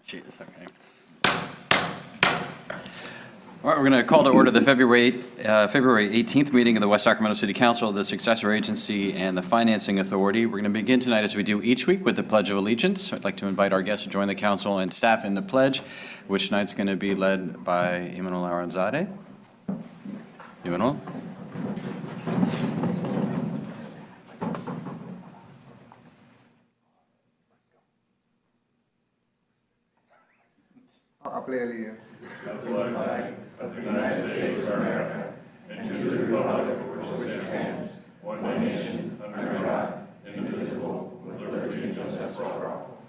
She is, okay. All right, we're going to call to order the February 18th meeting of the West Sacramento City Council, the Successor Agency, and the Financing Authority. We're going to begin tonight, as we do each week, with the Pledge of Allegiance. I'd like to invite our guests to join the council and staff in the pledge, which tonight's going to be led by Emmanuel Aranzade. Emmanuel. I'll play allegiance. To the flag of the United States of America, and to the republic for which it stands, one nation, under God, indivisible, with liberty and justice for all.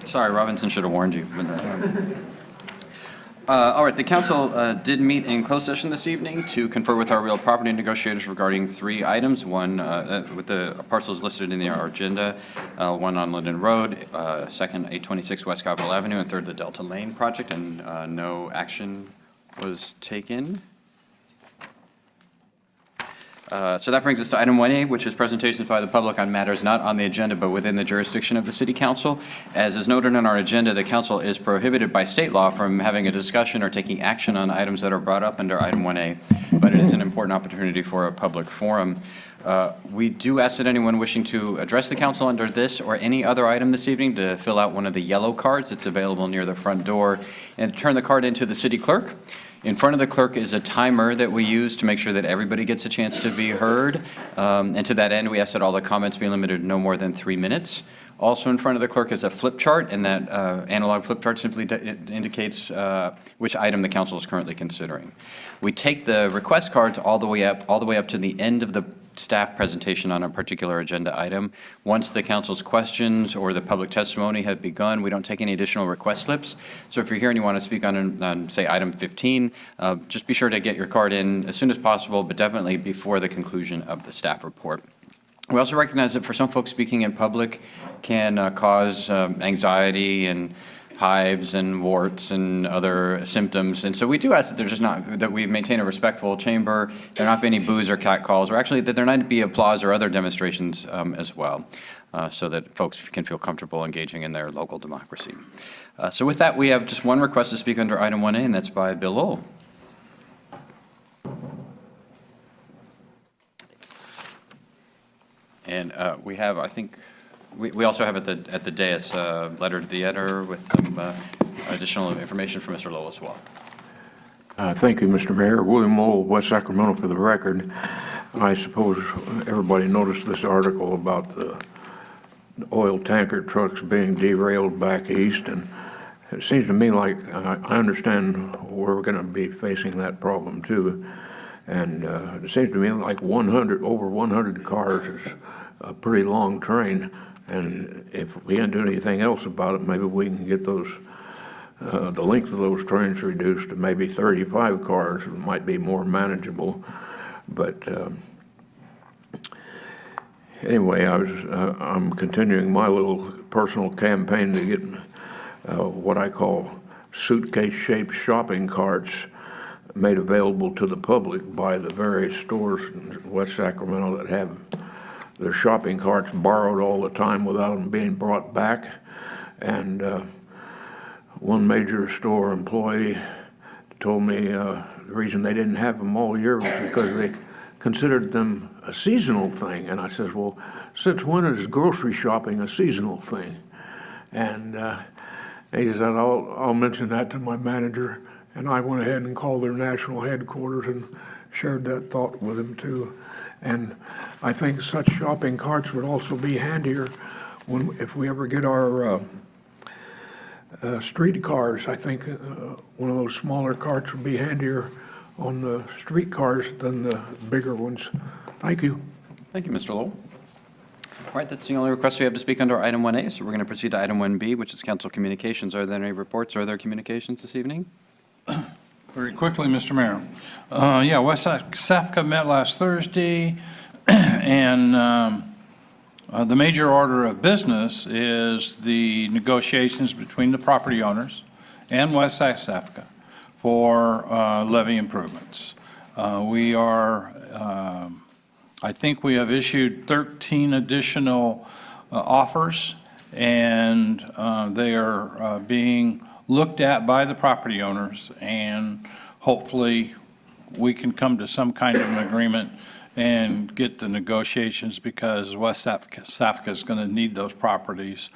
Sorry, Robinson should have warned you. All right, the council did meet in closed session this evening to confer with our real property negotiators regarding 3 items. One with the parcels listed in our agenda, one on Linden Road, second 826 West Capitol Avenue, and third the Delta Lane project, and no action was taken. So that brings us to item 1A, which is presentations by the public on matters not on the agenda but within the jurisdiction of the City Council. As is noted on our agenda, the Council is prohibited by state law from having a discussion or taking action on items that are brought up under item 1A, but it is an important opportunity for a public forum. We do ask that anyone wishing to address the Council under this or any other item this evening to fill out one of the yellow cards that's available near the front door and turn the card into the City Clerk. In front of the clerk is a timer that we use to make sure that everybody gets a chance to be heard. And to that end, we ask that all the comments be limited to no more than 3 minutes. Also in front of the clerk is a flip chart, and that analog flip chart simply indicates which item the council is currently considering. We take the request cards all the way up to the end of the staff presentation on a particular agenda item. Once the council's questions or the public testimony have begun, we don't take any additional request slips. So if you're here and you want to speak on say, item 15, just be sure to get your card in as soon as possible, but definitely before the conclusion of the staff report. We also recognize that for some folks, speaking in public can cause anxiety and hives and warts and other symptoms. And so we do ask that there's just not, that we maintain a respectful chamber, there not be any boos or cat calls, or actually that there not be applause or other demonstrations as well, so that folks can feel comfortable engaging in their local democracy. So with that, we have just one request to speak under item 1A, and that's by Bill Lowell. And we have, I think, we also have at the dais a letter to the editor with some additional information from Mr. Lowell as well. Thank you, Mr. Mayor. William Lowell, West Sacramento, for the record. I suppose everybody noticed this article about the oil tanker trucks being derailed back east, and it seems to me like I understand we're going to be facing that problem too. And it seems to me like over 100 cars is a pretty long train. And if we can't do anything else about it, maybe we can get those, the length of those trains reduced to maybe 35 cars. It might be more manageable. But anyway, I'm continuing my little personal campaign to get what I call suitcase-shaped shopping carts made available to the public by the various stores in West Sacramento that have their shopping carts borrowed all the time without them being brought back. And one major store employee told me the reason they didn't have them all year was because they considered them a seasonal thing. And I said, well, since when is grocery shopping a seasonal thing? And he said, I'll mention that to my manager. And I went ahead and called their national headquarters and shared that thought with them too. And I think such shopping carts would also be handier if we ever get our street cars. I think one of those smaller carts would be handier on the street cars than the bigger ones. Thank you. Thank you, Mr. Lowell. All right, that's the only request we have to speak under item 1A, so we're going to proceed to item 1B, which is council communications. Are there any reports or other communications this evening? Very quickly, Mr. Mayor. Yeah, West SAFCA met last Thursday, and the major order of business is the negotiations between the property owners and West SAFCA for levee improvements. We are, I think we have issued 13 additional offers, and they are being looked at by the property owners, and hopefully we can come to some kind of an agreement and get the negotiations, because West Safka is going to need those properties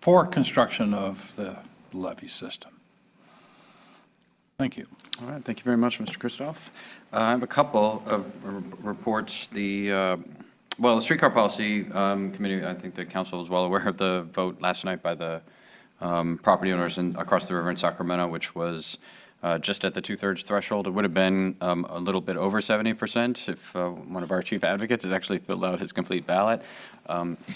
for construction of the levee system. Thank you. All right, thank you very much, Mr. Kristoff. I have a couple of reports. The Streetcar Policy Committee, I think the council is well aware of the vote last night by the property owners across the river in Sacramento, which was just at the 2/3 threshold. It would have been a little bit over 70% if one of our chief advocates had actually filled out his complete ballot.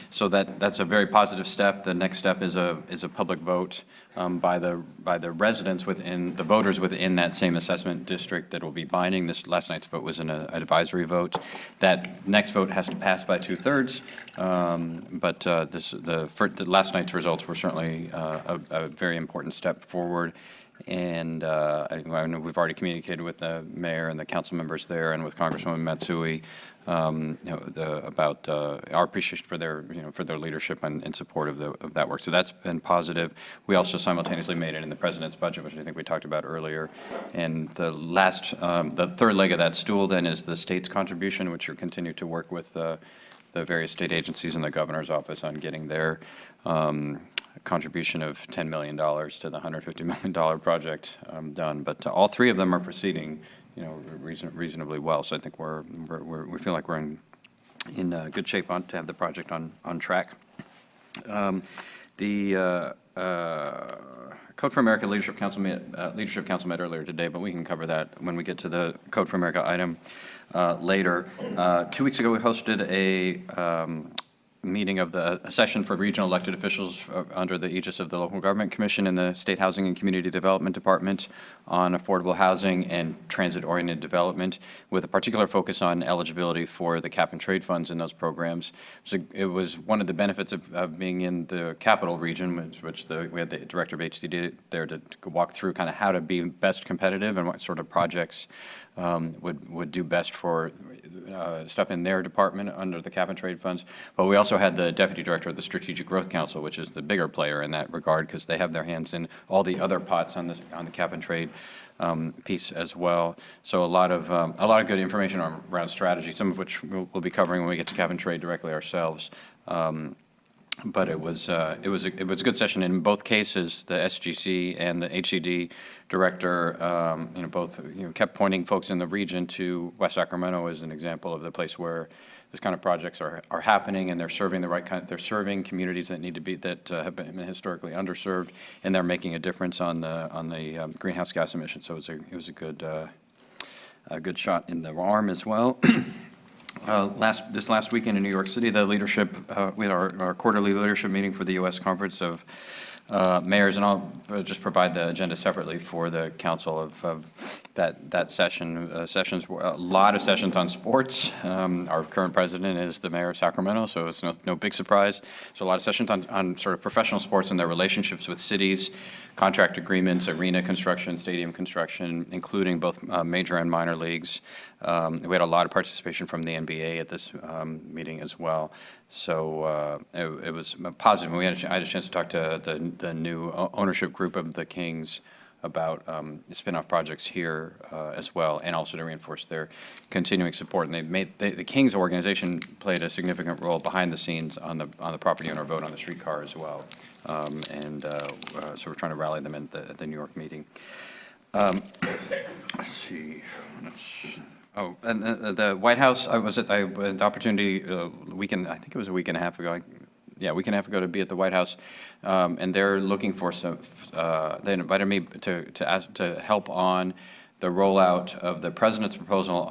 So that's a very positive step. The next step is a public vote by the residents within, the voters within that same assessment district that will be binding. This last night's vote was an advisory vote. That next vote has to pass by 2/3. But the last night's results were certainly a very important step forward. And I know we've already communicated with the mayor and the council members there, and with Congresswoman Matsui, about our appreciation for their leadership and in support of that work. So that's been positive. We also simultaneously made it in the president's budget, which I think we talked about earlier. And the third leg of that stool then is the state's contribution, which will continue to work with the various state agencies and the governor's office on getting their contribution of $10 million to the $150 million project done. But all three of them are proceeding, reasonably well. So I think we feel like we're in good shape to have the project on track. The Code for America Leadership Council met earlier today, but we can cover that when we get to the Code for America item later. 2 weeks ago, we hosted a meeting of a session for regional elected officials under the aegis of the Local Government Commission and the State Housing and Community Development Department on affordable housing and transit-oriented development, with a particular focus on eligibility for the cap and trade funds in those programs. So it was one of the benefits of being in the capital region, which we had the director of HCD there to walk through kind of how to be best competitive and what sort of projects would do best for stuff in their department under the cap and trade funds. But we also had the deputy director of the Strategic Growth Council, which is the bigger player in that regard, because they have their hands in all the other pots on the cap and trade piece as well. So a lot of good information around strategy, some of which we'll be covering when we get to cap and trade directly ourselves. But it was a good session in both cases. The SGC and the HCD director, both kept pointing folks in the region to West Sacramento as an example of the place where this kind of projects are happening, and they're serving they're serving communities that have been historically underserved, and they're making a difference on the greenhouse gas emissions. So it was a good shot in the arm as well. This last weekend in New York City, the leadership, we had our quarterly leadership meeting for the U.S. Conference of Mayors, and I'll just provide the agenda separately for the council of that session. Sessions, a lot of sessions on sports. Our current president is the mayor of Sacramento, so it's no big surprise. So a lot of sessions on sort of professional sports and their relationships with cities, contract agreements, arena construction, stadium construction, including both major and minor leagues. We had a lot of participation from the NBA at this meeting as well. So it was positive. I had a chance to talk to the new ownership group of the Kings about spin-off projects here as well, and also to reinforce their continuing support. And the Kings organization played a significant role behind the scenes on the property owner vote on the streetcar as well. So we're trying to rally them at the New York meeting. Let's see. Oh, and the White House, I had the opportunity weekend, I think it was a week and a half ago, to be at the White House, and they're looking for some, they invited me to help on the rollout of the president's proposal,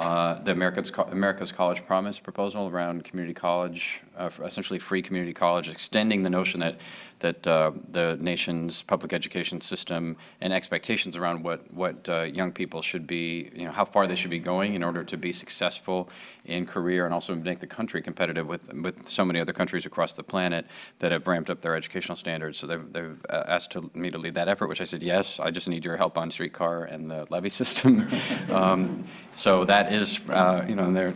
the America's College Promise proposal around community college, essentially free community college, extending the notion that the nation's public education system and expectations around what young people should be, how far they should be going in order to be successful in career, and also make the country competitive with so many other countries across the planet that have ramped up their educational standards. So they've asked me to lead that effort, which I said, yes, I just need your help on streetcar and the levee system. system. So that is,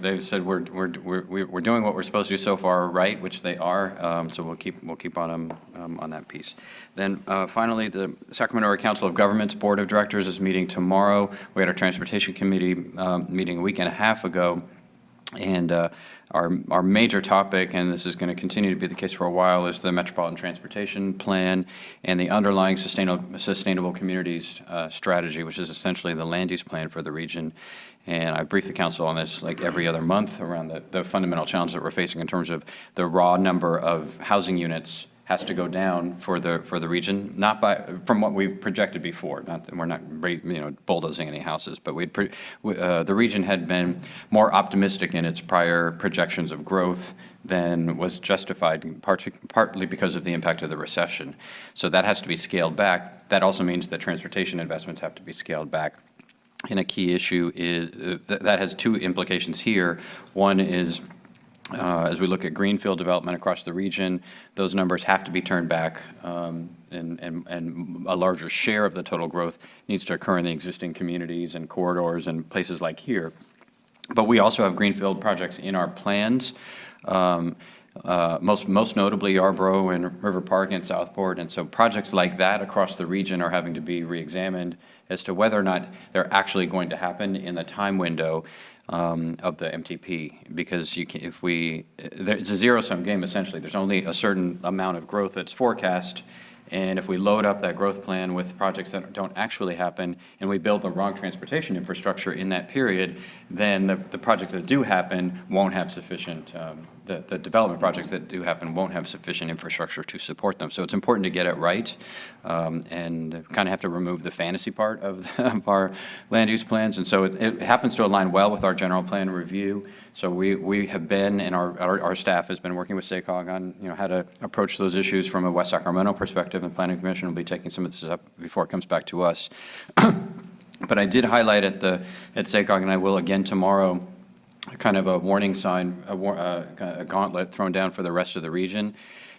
they've said we're doing what we're supposed to do so far right, which they are. So we'll keep on them on that piece. Then finally, the Sacramento Area Council of Governments Board of Directors is meeting tomorrow. We had our Transportation Committee meeting a week and a half ago. And our major topic, and this is going to continue to be the case for a while, is the Metropolitan Transportation Plan and the underlying sustainable communities strategy, which is essentially the land use plan for the region. And I brief the council on this like every other month around the fundamental challenge that we're facing in terms of the raw number of housing units has to go down for the region, not from what we've projected before. We're not bulldozing any houses, but the region had been more optimistic in its prior projections of growth than was justified, partly because of the impact of the recession. So that has to be scaled back. That also means that transportation investments have to be scaled back. And a key issue is that has two implications here. One is, as we look at greenfield development across the region, those numbers have to be turned back, and a larger share of the total growth needs to occur in the existing communities and corridors and places like here. But we also have greenfield projects in our plans, most notably Yarborough and River Park and Southport. And so projects like that across the region are having to be reexamined as to whether or not they're actually going to happen in the time window of the MTP, because it's a zero-sum game essentially. There's only a certain amount of growth that's forecast, and if we load up that growth plan with projects that don't actually happen, and we build the wrong transportation infrastructure in that period, then the projects that do happen won't have sufficient, the development projects that do happen won't have sufficient infrastructure to support them. So it's important to get it right, and kind of have to remove the fantasy part of our land use plans. And so it happens to align well with our general plan review. So we have been, and our staff has been working with SACOG on how to approach those issues from a West Sacramento perspective, and Planning Commission will be taking some of this up before it comes back to us. But I did highlight at SACOG, and I will again tomorrow, kind of a warning sign, a gauntlet thrown down for the rest of the region,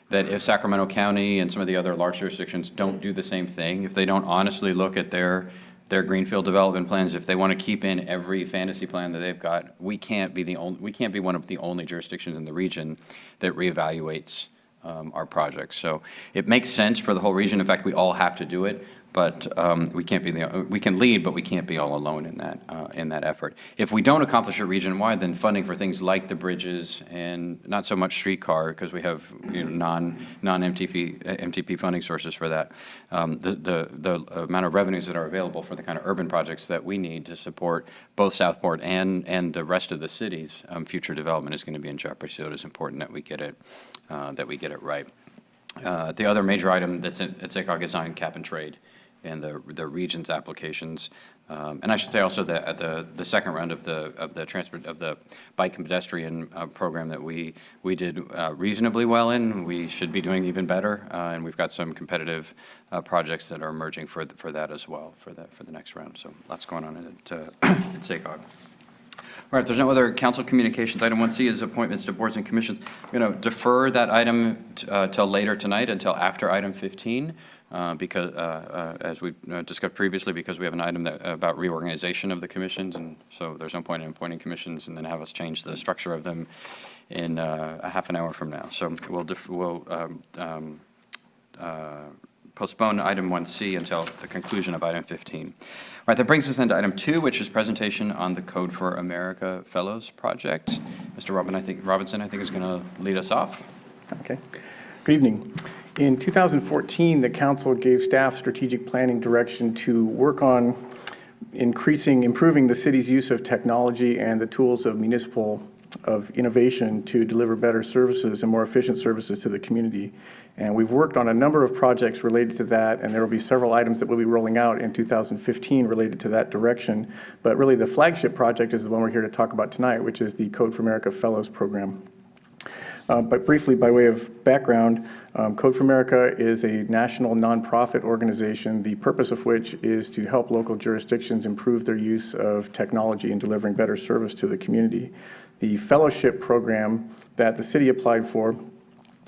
that if Sacramento County and some of the other large jurisdictions don't do the same thing, if they don't honestly look at their greenfield development plans, if they want to keep in every fantasy plan that they've got, we can't be one of the only jurisdictions in the region that reevaluates our projects. So it makes sense for the whole region. In fact, we all have to do it. But we can lead, but we can't be all alone in that effort. If we don't accomplish it region-wide, then funding for things like the bridges and not so much streetcar, because we have non-MTP funding sources for that. The amount of revenues that are available for the kind of urban projects that we need to support both Southport and the rest of the city's future development is going to be in jeopardy. So it is important that we get it right. The other major item that's at SACOG is on cap and trade and the region's applications, and I should say also that the second round of the bike and pedestrian program that we did reasonably well in. We should be doing even better, and we've got some competitive projects that are emerging for that as well for the next round. So lots going on at SACOG. All right, if there's no other council communications, item 1C is appointments to boards and commissions. I'm going to defer that item till later tonight, until after item 15, because as we discussed previously, because we have an item about reorganization of the commissions, and so there's no point in appointing commissions and then have us change the structure of them in a half an hour from now. So we'll postpone item 1C until the conclusion of item 15. All right, that brings us into item 2, which is presentation on the Code for America Fellows Project. Mr. Robinson, I think, is going to lead us off. Okay. Good evening. In 2014, the council gave staff strategic planning direction to work on improving the city's use of technology and the tools of innovation to deliver better services and more efficient services to the community. And we've worked on a number of projects related to that, and there will be several items that we'll be rolling out in 2015 related to that direction. But really the flagship project is the one we're here to talk about tonight, which is the Code for America Fellows Program. But briefly, by way of background, Code for America is a national nonprofit organization, the purpose of which is to help local jurisdictions improve their use of technology in delivering better service to the community. The fellowship program that the city applied for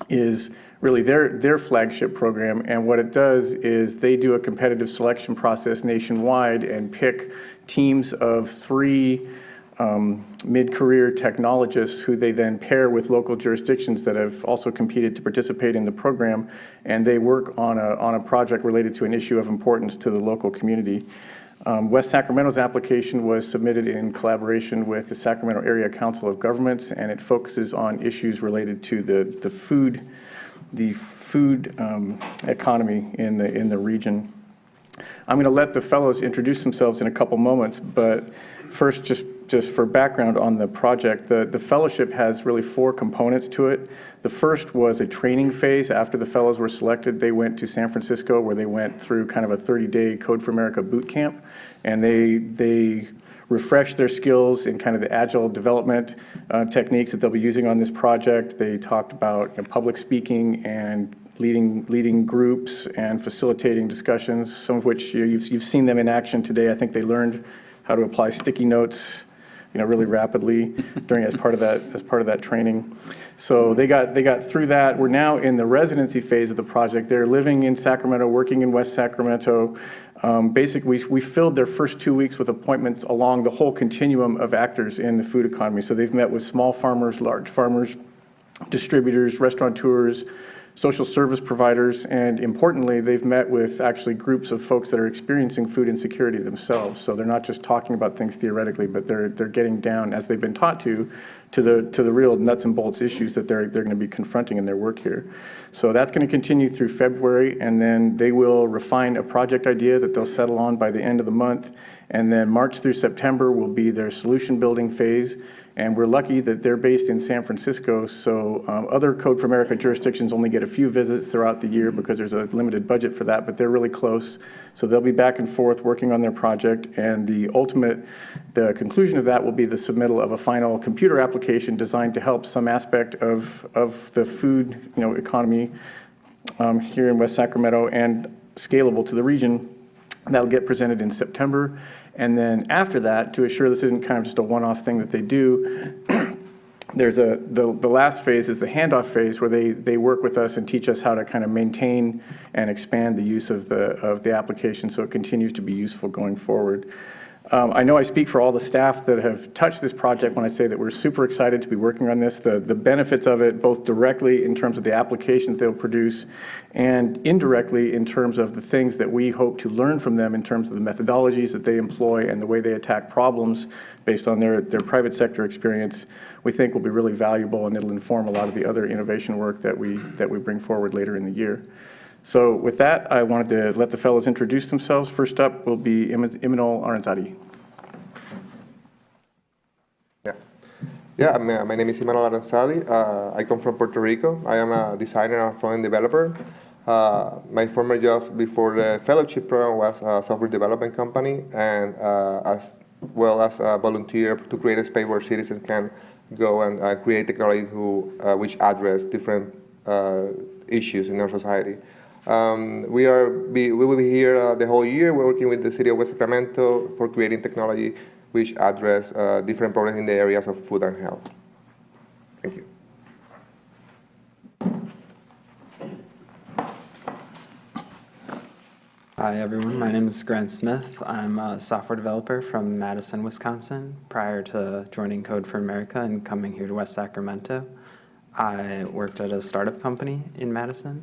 is really their flagship program. And what it does is they do a competitive selection process nationwide and pick teams of 3 mid-career technologists who they then pair with local jurisdictions that have also competed to participate in the program, and they work on a project related to an issue of importance to the local community. West Sacramento's application was submitted in collaboration with the Sacramento Area Council of Governments, and it focuses on issues related to the food economy in the region. I'm going to let the fellows introduce themselves in a couple moments, but first, just for background on the project, the fellowship has really 4 components to it. The first was a training phase. After the fellows were selected, they went to San Francisco, where they went through kind of a 30-day Code for America boot camp, and they refreshed their skills in kind of the agile development techniques that they'll be using on this project. They talked about public speaking and leading groups and facilitating discussions, some of which you've seen them in action today. I think they learned how to apply sticky notes, really rapidly as part of that training. So they got through that. We're now in the residency phase of the project. They're living in Sacramento, working in West Sacramento. Basically, we filled their first 2 weeks with appointments along the whole continuum of actors in the food economy. So they've met with small farmers, large farmers, distributors, restaurateurs, social service providers, and importantly, they've met with actually groups of folks that are experiencing food insecurity themselves. So they're not just talking about things theoretically, but they're getting down, as they've been taught to the real nuts and bolts issues that they're going to be confronting in their work here. So that's going to continue through February, and then they will refine a project idea that they'll settle on by the end of the month. And then March through September will be their solution building phase. And we're lucky that they're based in San Francisco, so other Code for America jurisdictions only get a few visits throughout the year because there's a limited budget for that, but they're really close. So they'll be back and forth working on their project, and the conclusion of that will be the submittal of a final computer application designed to help some aspect of the food economy here in West Sacramento and scalable to the region. That'll get presented in September. And then after that, to assure this isn't kind of just a one-off thing that they do, there's the last phase is the handoff phase, where they work with us and teach us how to kind of maintain and expand the use of the application so it continues to be useful going forward. I know I speak for all the staff that have touched this project when I say that we're super excited to be working on this. The benefits of it, both directly in terms of the applications they'll produce and indirectly in terms of the things that we hope to learn from them in terms of the methodologies that they employ and the way they attack problems based on their private sector experience, we think will be really valuable, and it'll inform a lot of the other innovation work that we bring forward later in the year. So with that, I wanted to let the fellows introduce themselves. First up will be Imanol Aranzadi. Yeah, my name is Imanol Aranzadi. I come from Puerto Rico. I am a designer and front-end developer. My former job before the fellowship program was a software development company, and as well as a volunteer to create a space where citizens can go and create technology which address different issues in our society. We will be here the whole year. We're working with the city of West Sacramento for creating technology which address different problems in the areas of food and health. Thank you. Hi everyone, my name is Grant Smith. I'm a software developer from Madison, Wisconsin. Prior to joining Code for America and coming here to West Sacramento, I worked at a startup company in Madison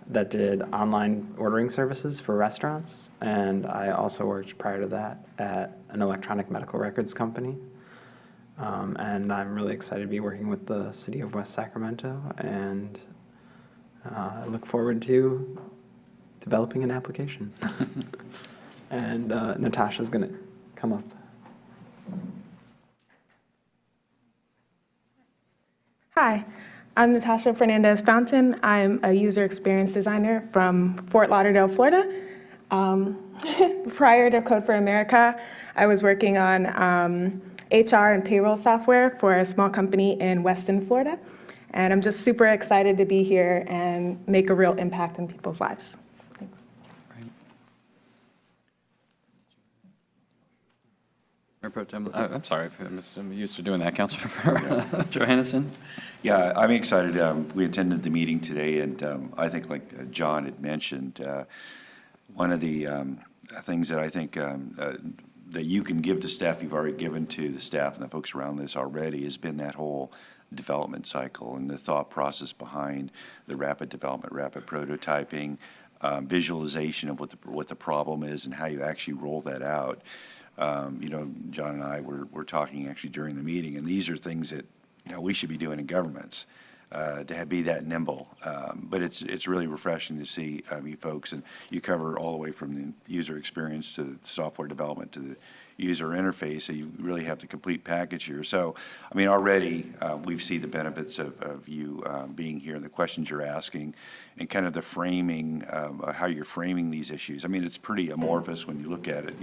that did online ordering services for restaurants, and I also worked prior to that at an electronic medical records company. And I'm really excited to be working with the city of West Sacramento, and I look forward to developing an application. And Natasha's going to come up. Hi, I'm Natasha Fernandez Fountain. I'm a user experience designer from Fort Lauderdale, Florida. Prior to Code for America, I was working on HR and payroll software for a small company in Weston, Florida. And I'm just super excited to be here and make a real impact in people's lives. Mayor Pro Tem, I'm sorry, I'm used to doing that, Councilmember Johannesson. Yeah, I'm excited. We attended the meeting today, and I think, like John had mentioned, one of the things that I think that you can give to staff, you've already given to the staff and the folks around this already, has been that whole development cycle and the thought process behind the rapid development, rapid prototyping, visualization of what the problem is and how you actually roll that out. You know, John and I were talking actually during the meeting, and these are things that, you know, we should be doing in governments, to be that nimble. But it's really refreshing to see you folks, and you cover all the way from the user experience to the software development to the user interface, so you really have the complete package here. So, I mean, already we've seen the benefits of you being here and the questions you're asking and kind of the framing, how you're framing these issues. I mean, it's pretty amorphous when you look at it.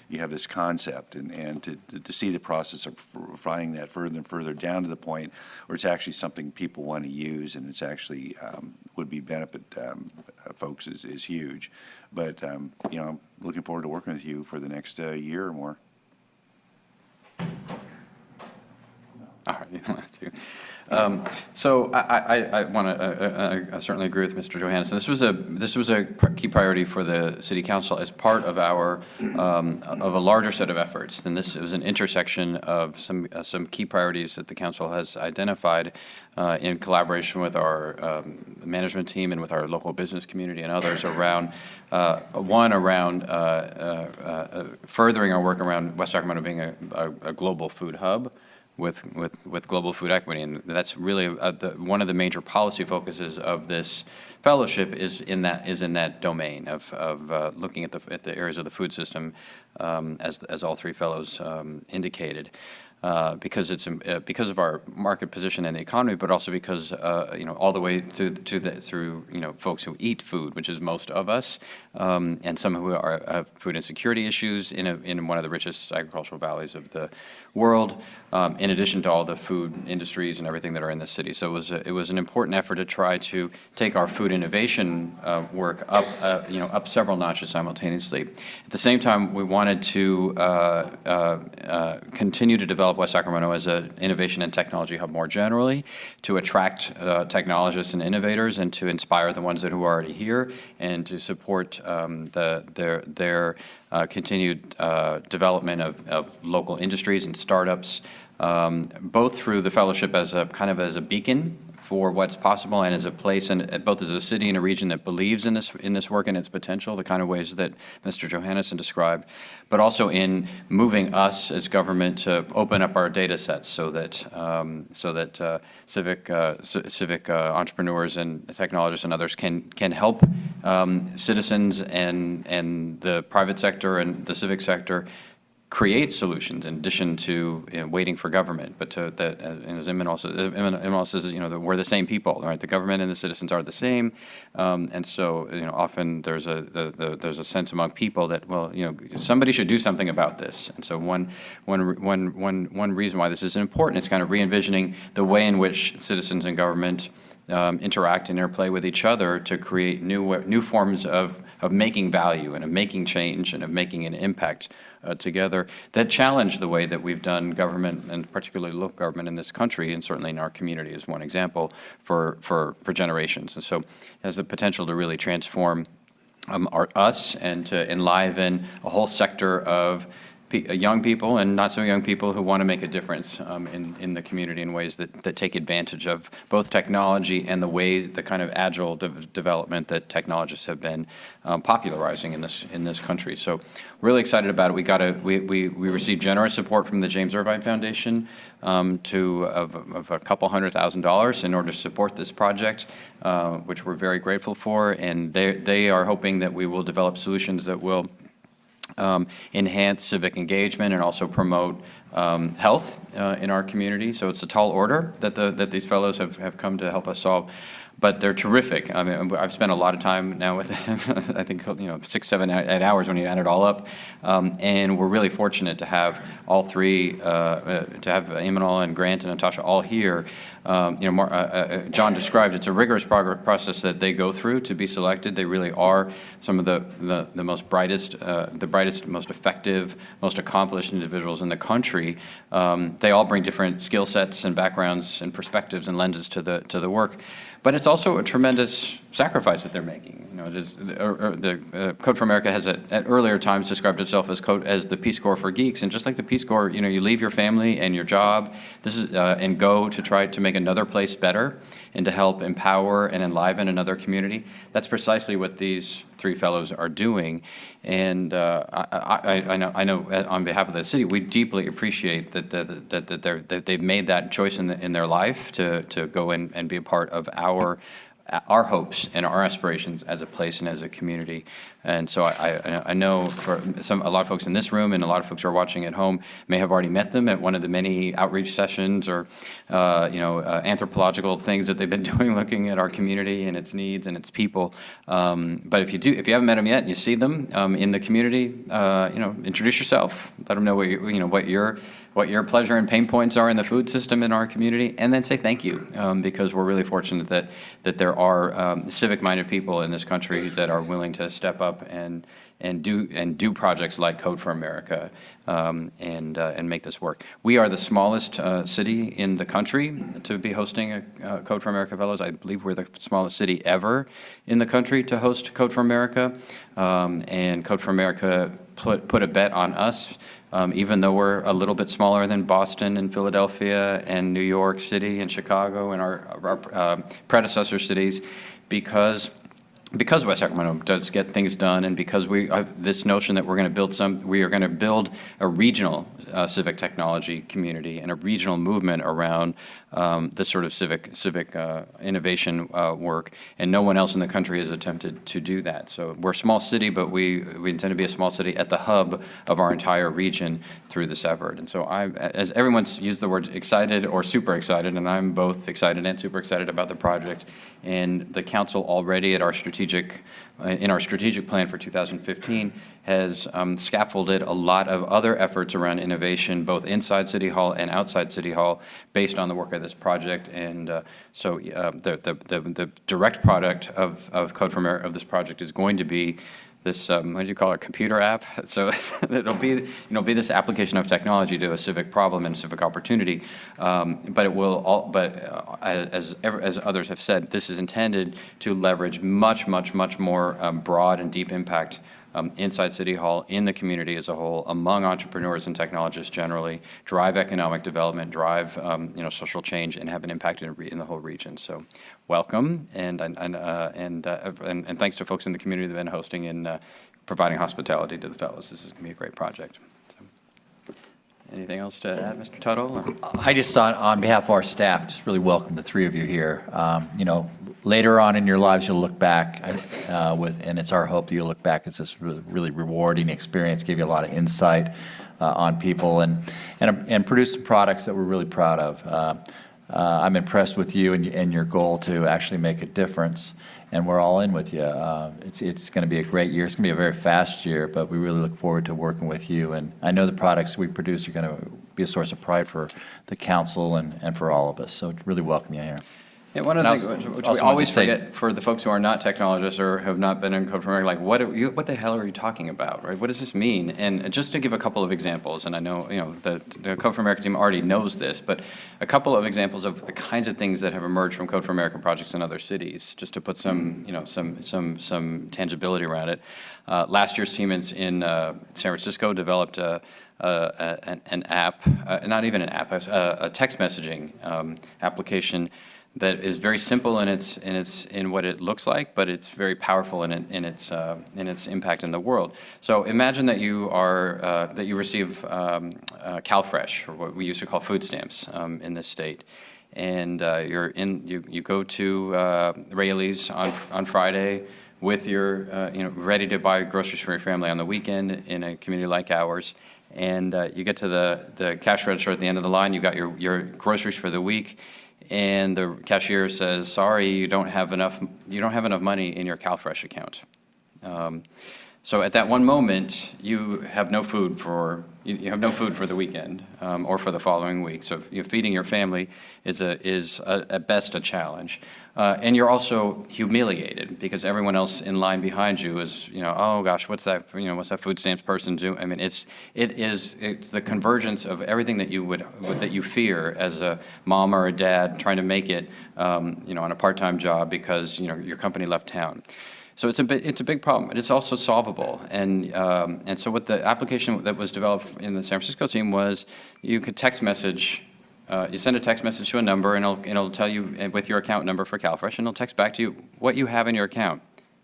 You have this concept, and to see the process of refining that further and further down to the point where it's actually something people want to use and it's actually would be benefit folks is huge. But, you know, I'm looking forward to working with you for the next year or more. All right, you don't have to. So I want to I certainly agree with Mr. Johannesson. This was a key priority for the City Council as part of our of a larger set of efforts. And this was an intersection of some key priorities that the council has identified in collaboration with our management team and with our local business community and others around furthering our work around West Sacramento being a global food hub with global food equity. And that's really one of the major policy focuses of this fellowship is in that domain of looking at the areas of the food system, as all three fellows indicated. Because of our market position in the economy, but also because you know, all the way through you know, folks who eat food, which is most of us, and some who have food insecurity issues in one of the richest agricultural valleys of the world, in addition to all the food industries and everything that are in the city. So it was an important effort to try to take our food innovation work up you know, up several notches simultaneously. At the same time, we wanted to continue to develop West Sacramento as an innovation and technology hub more generally, to attract technologists and innovators and to inspire the ones that who are already here, and to support their continued development of local industries and startups, both through the fellowship as a kind of as a beacon for what's possible, and as a place, and both as a city and a region that believes in this work and its potential, the kind of ways that Mr. Johannesson described, but also in moving us as government to open up our data sets so that civic entrepreneurs and technologists and others can help citizens and the private sector and the civic sector create solutions in addition to, you know, waiting for government, but to that, as Imman also says, you know, that we're the same people, right? The government and the citizens are the same, and so, you know, often there's a sense among people that, well, you know, somebody should do something about this. And so one reason why this is important is kind of re-envisioning the way in which citizens and government interact and interplay with each other to create new forms of making value and of making change and of making an impact together that challenge the way that we've done government, and particularly local government in this country, and certainly in our community as one example, for generations. And so it has the potential to really transform us and to enliven a whole sector of young people and not so young people who want to make a difference in the community in ways that take advantage of both technology and the kind of agile development that technologists have been popularizing in this country. So really excited about it. We received generous support from the James Irvine Foundation of a couple $100,000 in order to support this project, which we're very grateful for. And they are hoping that we will develop solutions that will enhance civic engagement and also promote health in our community. So it's a tall order that these fellows have come to help us solve. but they're terrific. I mean, I've spent a lot of time now with them, I think, 6, 7, 8 hours when you add it all up. And we're really fortunate to have all three, to have Imanol and Grant and Natasha all here. John described it's a rigorous process that they go through to be selected. They really are some of the most brightest, most effective, most accomplished individuals in the country. They all bring different skill sets and backgrounds and perspectives and lenses to the work. But it's also a tremendous sacrifice that they're making. It is the Code for America has at earlier times described itself as the Peace Corps for geeks, and just like the Peace Corps, you leave your family and your job, and go to try to make another place better and to help empower and enliven another community. That's precisely what these three fellows are doing, and I know on behalf of the city, we deeply appreciate that they've made that choice in their life to go in and be a part of our hopes and our aspirations as a place and as a community. And so I know for a lot of folks in this room and a lot of folks who are watching at home may have already met them at one of the many outreach sessions or anthropological things that they've been doing, looking at our community and its needs and its people. But if you haven't met them yet and you see them in the community, introduce yourself. Let them know what your pleasure and pain points are in the food system in our community, and then say thank you, because we're really fortunate that there are civic-minded people in this country that are willing to step up and do projects like Code for America and make this work. We are the smallest city in the country to be hosting a Code for America Fellows. I believe we're the smallest city ever in the country to host Code for America, and Code for America put a bet on us. Even though we're a little bit smaller than Boston and Philadelphia and New York City and Chicago and our predecessor cities, because West Sacramento does get things done, and because we have this notion that we are going to build a regional civic technology community and a regional movement around this sort of civic innovation work, and no one else in the country has attempted to do that. So we're a small city, but we intend to be a small city at the hub of our entire region through this effort. And so as everyone's used the word excited or super excited, and I'm both excited and super excited about the project, and the council already in our strategic plan for 2015 has scaffolded a lot of other efforts around innovation, both inside City Hall and outside City Hall, based on the work of this project. And so the direct product of Code for America, of this project, is going to be this, what do you call it, computer app? So it'll be this application of technology to a civic problem and civic opportunity. But it will as others have said, this is intended to leverage much more broad and deep impact inside City Hall, in the community as a whole, among entrepreneurs and technologists generally, drive economic development, drive social change, and have an impact in the whole region. So welcome, and thanks to folks in the community that have been hosting and providing hospitality to the fellows. This is going to be a great project. So, anything else to add, Mr. Tuttle? I just thought, on behalf of our staff, just really welcome the three of you here. Later on in your lives, you'll look back and it's our hope that you'll look back. It's this really rewarding experience, give you a lot of insight on people, and produce some products that we're really proud of. I'm impressed with you and your goal to actually make a difference, and we're all in with you. It's going to be a great year. It's going to be a very fast year, but we really look forward to working with you. And I know the products we produce are going to be a source of pride for the council and for all of us. So really welcome you here. Yeah, one of the things which we always forget for the folks who are not technologists or have not been in Code for America, like what the hell are you talking about, right? What does this mean? And just to give a couple of examples, and I know the Code for America team already knows this, but a couple of examples of the kinds of things that have emerged from Code for America projects in other cities, just to put some tangibility around it. Last year's team in San Francisco developed an app, not even an app, a text messaging application that is very simple in what it looks like, but it's very powerful in its impact in the world. So imagine that you receive CalFresh, or what we used to call food stamps in this state, and you go to Rayleigh's on Friday with your ready to buy groceries for your family on the weekend in a community like ours, and you get to the cash register at the end of the line. You got your groceries for the week. and the cashier says, sorry, you don't have enough money in your CalFresh account. So at that one moment, you have no food for the weekend or for the following week. So feeding your family is at best a challenge, and you're also humiliated because everyone else in line behind you is, oh gosh, what's that food stamps person do? I mean, it's the convergence of everything that you fear as a mom or a dad trying to make it, on a part-time job because your company left town. So it's a big problem, but it's also solvable. And so what the application that was developed in the San Francisco team was you could text message, you send a text message to a number and it'll tell you with your account number for CalFresh, and it'll text back to you what you have in your account.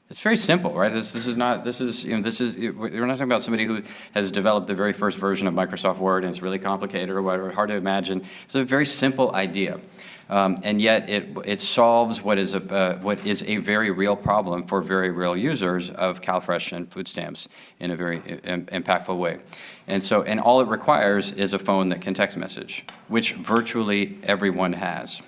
It's very simple, right? We're not talking about somebody who has developed the very first version of Microsoft Word and it's really complicated or whatever, hard to imagine. It's a very simple idea. And yet it solves what is a very real problem for very real users of CalFresh and food stamps in a very impactful way. And all it requires is a phone that can text message, which virtually everyone has.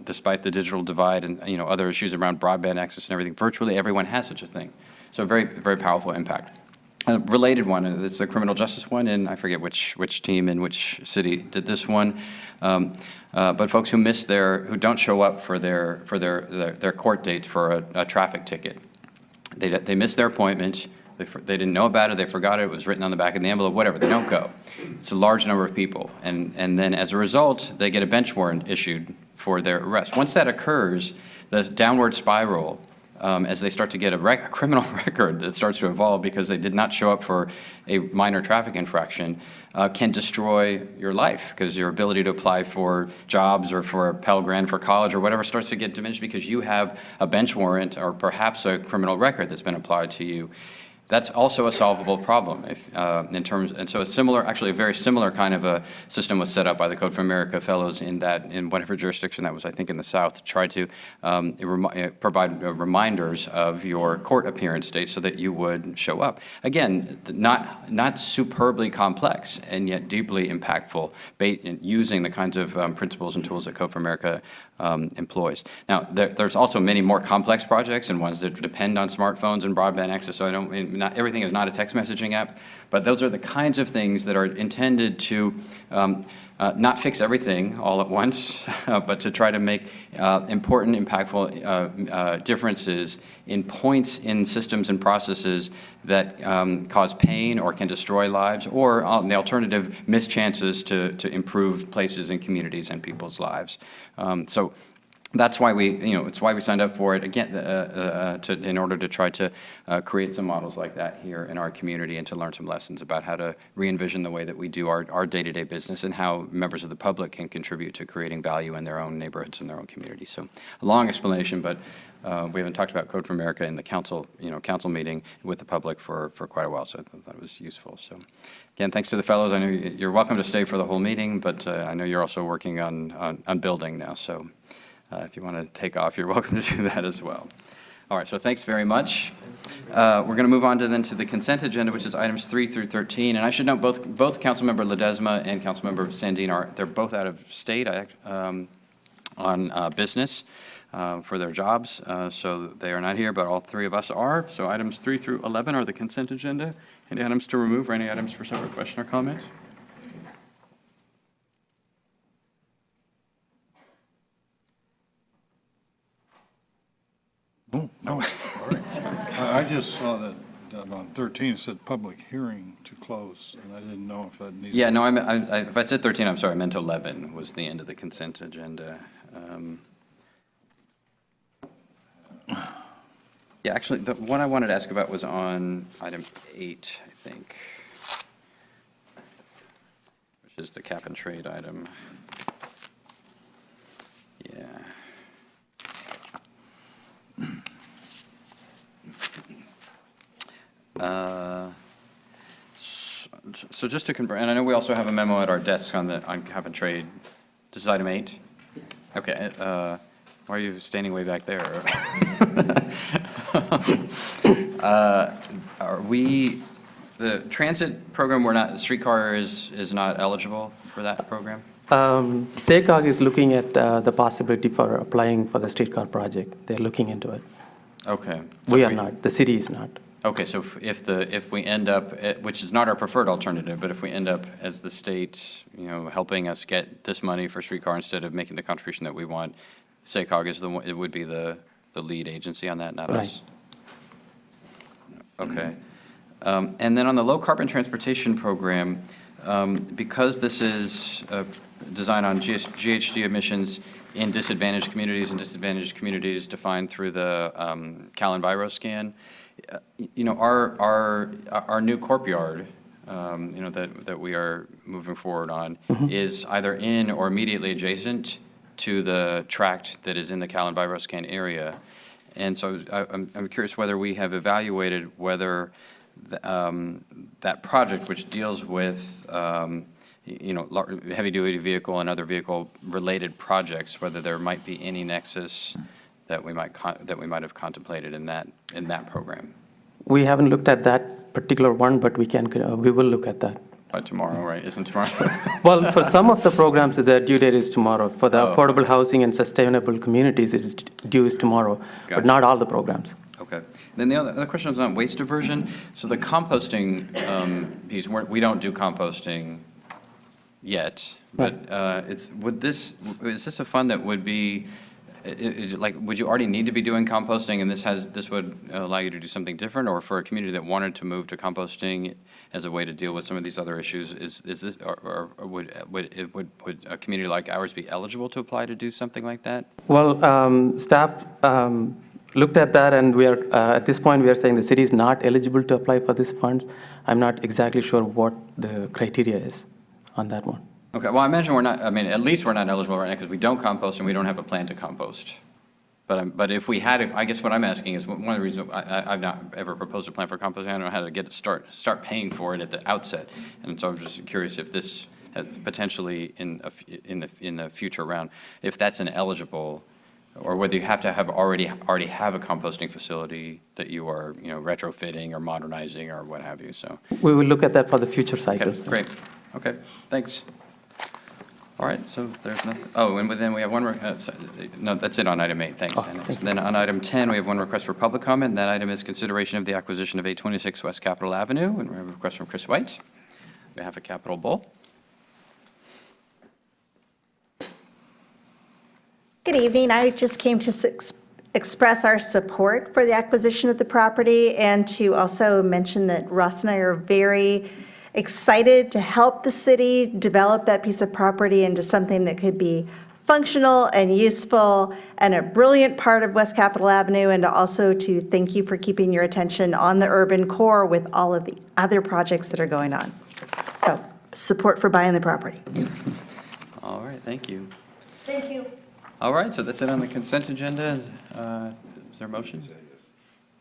Despite the digital divide and other issues around broadband access and everything, virtually everyone has such a thing. So very, very powerful impact. A related one, it's the criminal justice one, and I forget which team in which city did this one. But folks who don't show up for their court date for a traffic ticket, they miss their appointment. They didn't know about it. They forgot it. It was written on the back of the envelope. Whatever. They don't go. It's a large number of people, and then as a result, they get a bench warrant issued for their arrest. Once that occurs, the downward spiral. As they start to get a criminal record that starts to evolve because they did not show up for a minor traffic infraction, can destroy your life because your ability to apply for jobs or for a Pell Grant for college or whatever starts to get diminished because you have a bench warrant or perhaps a criminal record that's been applied to you. That's also a solvable problem and so a very similar kind of a system was set up by the Code for America fellows in whatever jurisdiction that was, I think in the South, to try to provide reminders of your court appearance date so that you would show up. Again, not superbly complex and yet deeply impactful, using the kinds of principles and tools that Code for America employs. Now, there's also many more complex projects and ones that depend on smartphones and broadband access, so not everything is not a text messaging app, but those are the kinds of things that are intended to not fix everything all at once, but to try to make important, impactful differences in points in systems and processes that cause pain or can destroy lives, or the alternative, miss chances to improve places and communities and people's lives. So that's why it's why we signed up for it again, in order to try to create some models like that here in our community and to learn some lessons about how to re-envision the way that we do our day-to-day business and how members of the public can contribute to creating value in their own neighborhoods and their own communities. So a long explanation, but we haven't talked about Code for America in the council meeting with the public for quite a while, so I thought it was useful. So again, thanks to the fellows. I know you're welcome to stay for the whole meeting, but I know you're also working on building now, so. If you want to take off, you're welcome to do that as well. All right, so thanks very much. We're going to move on to the consent agenda, which is items 3 through 13. And I should note both Councilmember Ledesma and Councilmember Sandin they're both out of state on business for their jobs, so they are not here, but all three of us are. So items 3 through 11 are the consent agenda. Any items to remove or any items for separate question or comment? Oh, no. I just saw that on 13 it said public hearing to close, and I didn't know if that needed. Yeah, no, if I said 13, I'm sorry, I meant 11 was the end of the consent agenda. Yeah, actually, the one I wanted to ask about was on item 8, I think, which is the cap and trade item. Yeah. So just to confirm, and I know we also have a memo at our desk on cap and trade. This is item 8? Yes. Okay. Why are you standing way back there? The transit program, the streetcar is not eligible for that program? SACOG is looking at the possibility for applying for the streetcar project. They're looking into it. Okay. We are not. The city is not. Okay, so if we end up, which is not our preferred alternative, but if we end up as the state, helping us get this money for streetcar instead of making the contribution that we want, SACOG is it would be the lead agency on that, not us? Okay. And then on the low carbon transportation program, because this is designed on GHG emissions in disadvantaged communities defined through the Cal EnviroScan, our new courtyard, that we are moving forward on is either in or immediately adjacent to the tract that is in the Cal EnviroScan area. And so I'm curious whether we have evaluated whether that project, which deals with heavy-duty vehicle and other vehicle-related projects, whether there might be any nexus that we might have contemplated in that program. We haven't looked at that particular one, but we will look at that. By tomorrow, right? Isn't tomorrow? Well, for some of the programs, the due date is tomorrow. For the affordable housing and sustainable communities, it is due is tomorrow, but not all the programs. Okay. Then the other question was on waste diversion. So the composting piece, we don't do composting yet, but is this a fund that would be, would you already need to be doing composting, and this would allow you to do something different, or for a community that wanted to move to composting as a way to deal with some of these other issues, is this, or would a community like ours be eligible to apply to do something like that? Well, staff looked at that, and we are at this point we are saying the city is not eligible to apply for these funds. I'm not exactly sure what the criteria is on that one. Okay, well, I imagine at least we're not eligible right now because we don't compost and we don't have a plan to compost. But if we had, I guess what I'm asking is, one of the reasons I've not ever proposed a plan for composting, I don't know how to start paying for it at the outset. And so I'm just curious if this potentially in the future round, if that's an eligible, or whether you have to already have a composting facility that you are, retrofitting or modernizing or what have you, so. We will look at that for the future cycles. Okay, great. Okay, thanks. All right, so there's nothing. Oh, and then we have one, no, that's it on item 8, thanks. Thank Then on item 10, we have one request for public comment, and that item is consideration of the acquisition of 826 West Capitol Avenue, and we have a request from Chris White, on behalf of Capitol Bowl. Good evening. I just came to express our support for the acquisition of the property and to also mention that Ross and I are very excited to help the city develop that piece of property into something that could be functional and useful and a brilliant part of West Capitol Avenue, and also to thank you for keeping your attention on the urban core with all of the other projects that are going on. So support for buying the property. All right, thank you. Thank you. All right, so that's it on the consent agenda. Is there a motion?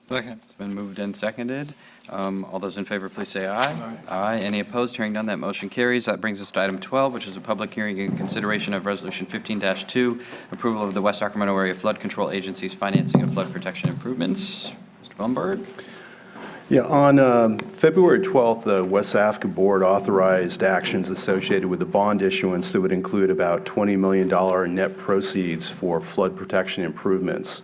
Second. It's been moved and seconded. All those in favor, please say aye. Aye. Any opposed? Hearing none, that motion carries. That brings us to item 12, which is a public hearing in consideration of Resolution 15-2, approval of the West Sacramento Area Flood Control Agency's financing of flood protection improvements. Mr. Blumberg? Yeah, on February 12th, the West Africa Board authorized actions associated with the bond issuance that would include about $20 million net proceeds for flood protection improvements.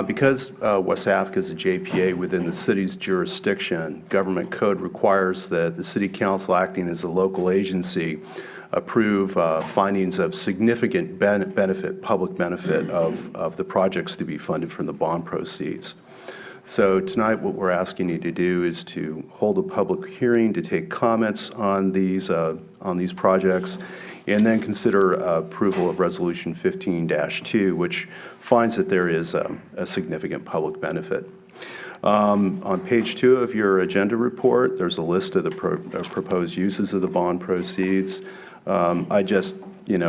Because West Africa is a JPA within the city's jurisdiction, government code requires that the city council, acting as a local agency, approve findings of significant benefit, public benefit of the projects to be funded from the bond proceeds. So tonight what we're asking you to do is to hold a public hearing to take comments on these projects, and then consider approval of Resolution 15-2, which finds that there is a significant public benefit. On page 2 of your agenda report, there's a list of the proposed uses of the bond proceeds. I just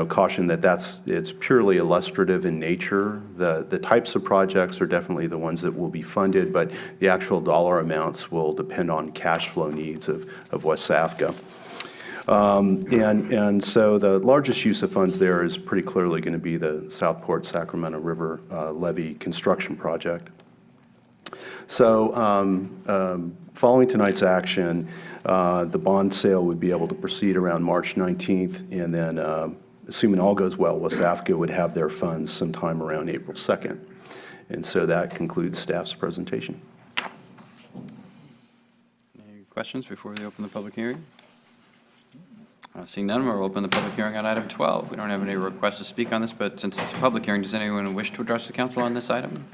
caution that it's purely illustrative in nature. The types of projects are definitely the ones that will be funded, but the actual dollar amounts will depend on cash flow needs of West Safka. And so the largest use of funds there is pretty clearly going to be the Southport Sacramento River Levee construction project. So following tonight's action, the bond sale would be able to proceed around March 19th, and then, assuming all goes well, West Africa would have their funds sometime around April 2nd. And so that concludes staff's presentation. Any questions before we open the public hearing? Seeing none, we'll open the public hearing on item 12. We don't have any requests to speak on this, but since it's a public hearing, does anyone wish to address the council on this item?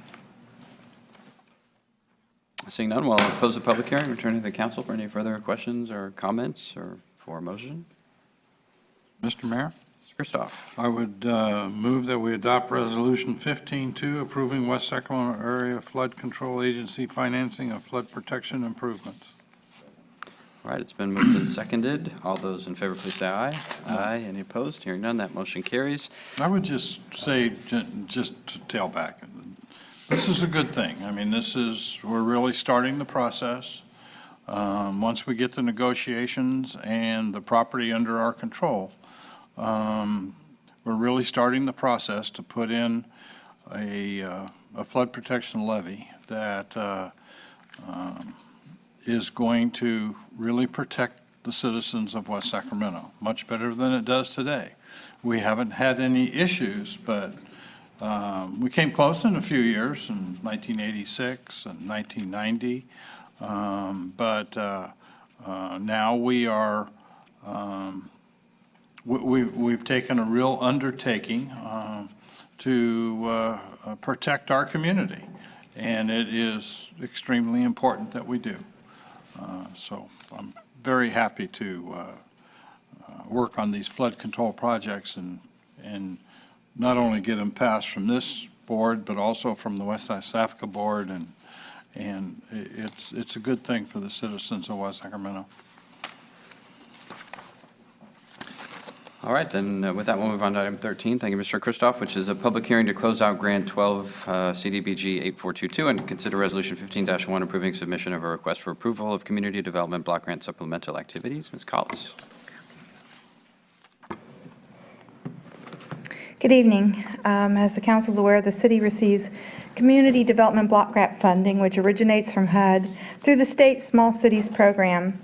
Seeing none, we'll close the public hearing, return to the council for any further questions or comments or for a motion. Mr. Mayor? Mr. Christoph. I would move that we adopt Resolution 15-2, approving West Sacramento Area Flood Control Agency financing of flood protection improvements. All right, it's been moved and seconded. All those in favor, please say aye. Aye. Any opposed? Hearing none, that motion carries. I would just say, just to tail back, this is a good thing. I mean, we're really starting the process. Once we get the negotiations and the property under our control, we're really starting the process to put in a flood protection levy that is going to really protect the citizens of West Sacramento, much better than it does today. We haven't had any issues, but we came close in a few years, in 1986 and 1990. But now we are, we've taken a real undertaking to protect our community, and it is extremely important that we do. So I'm very happy to work on these flood control projects and not only get them passed from this board, but also from the West Africa board, and it's a good thing for the citizens of West Sacramento. All right, then with that, we'll move on to item 13. Thank you, Mr. Christoph, which is a public hearing to close out Grant 12 CDBG 8422 and to consider Resolution 15-1 approving submission of a request for approval of Community Development Block Grant supplemental activities. Ms. Collis. Good evening. As the council is aware, the city receives Community Development Block Grant funding, which originates from HUD through the state Small Cities Program.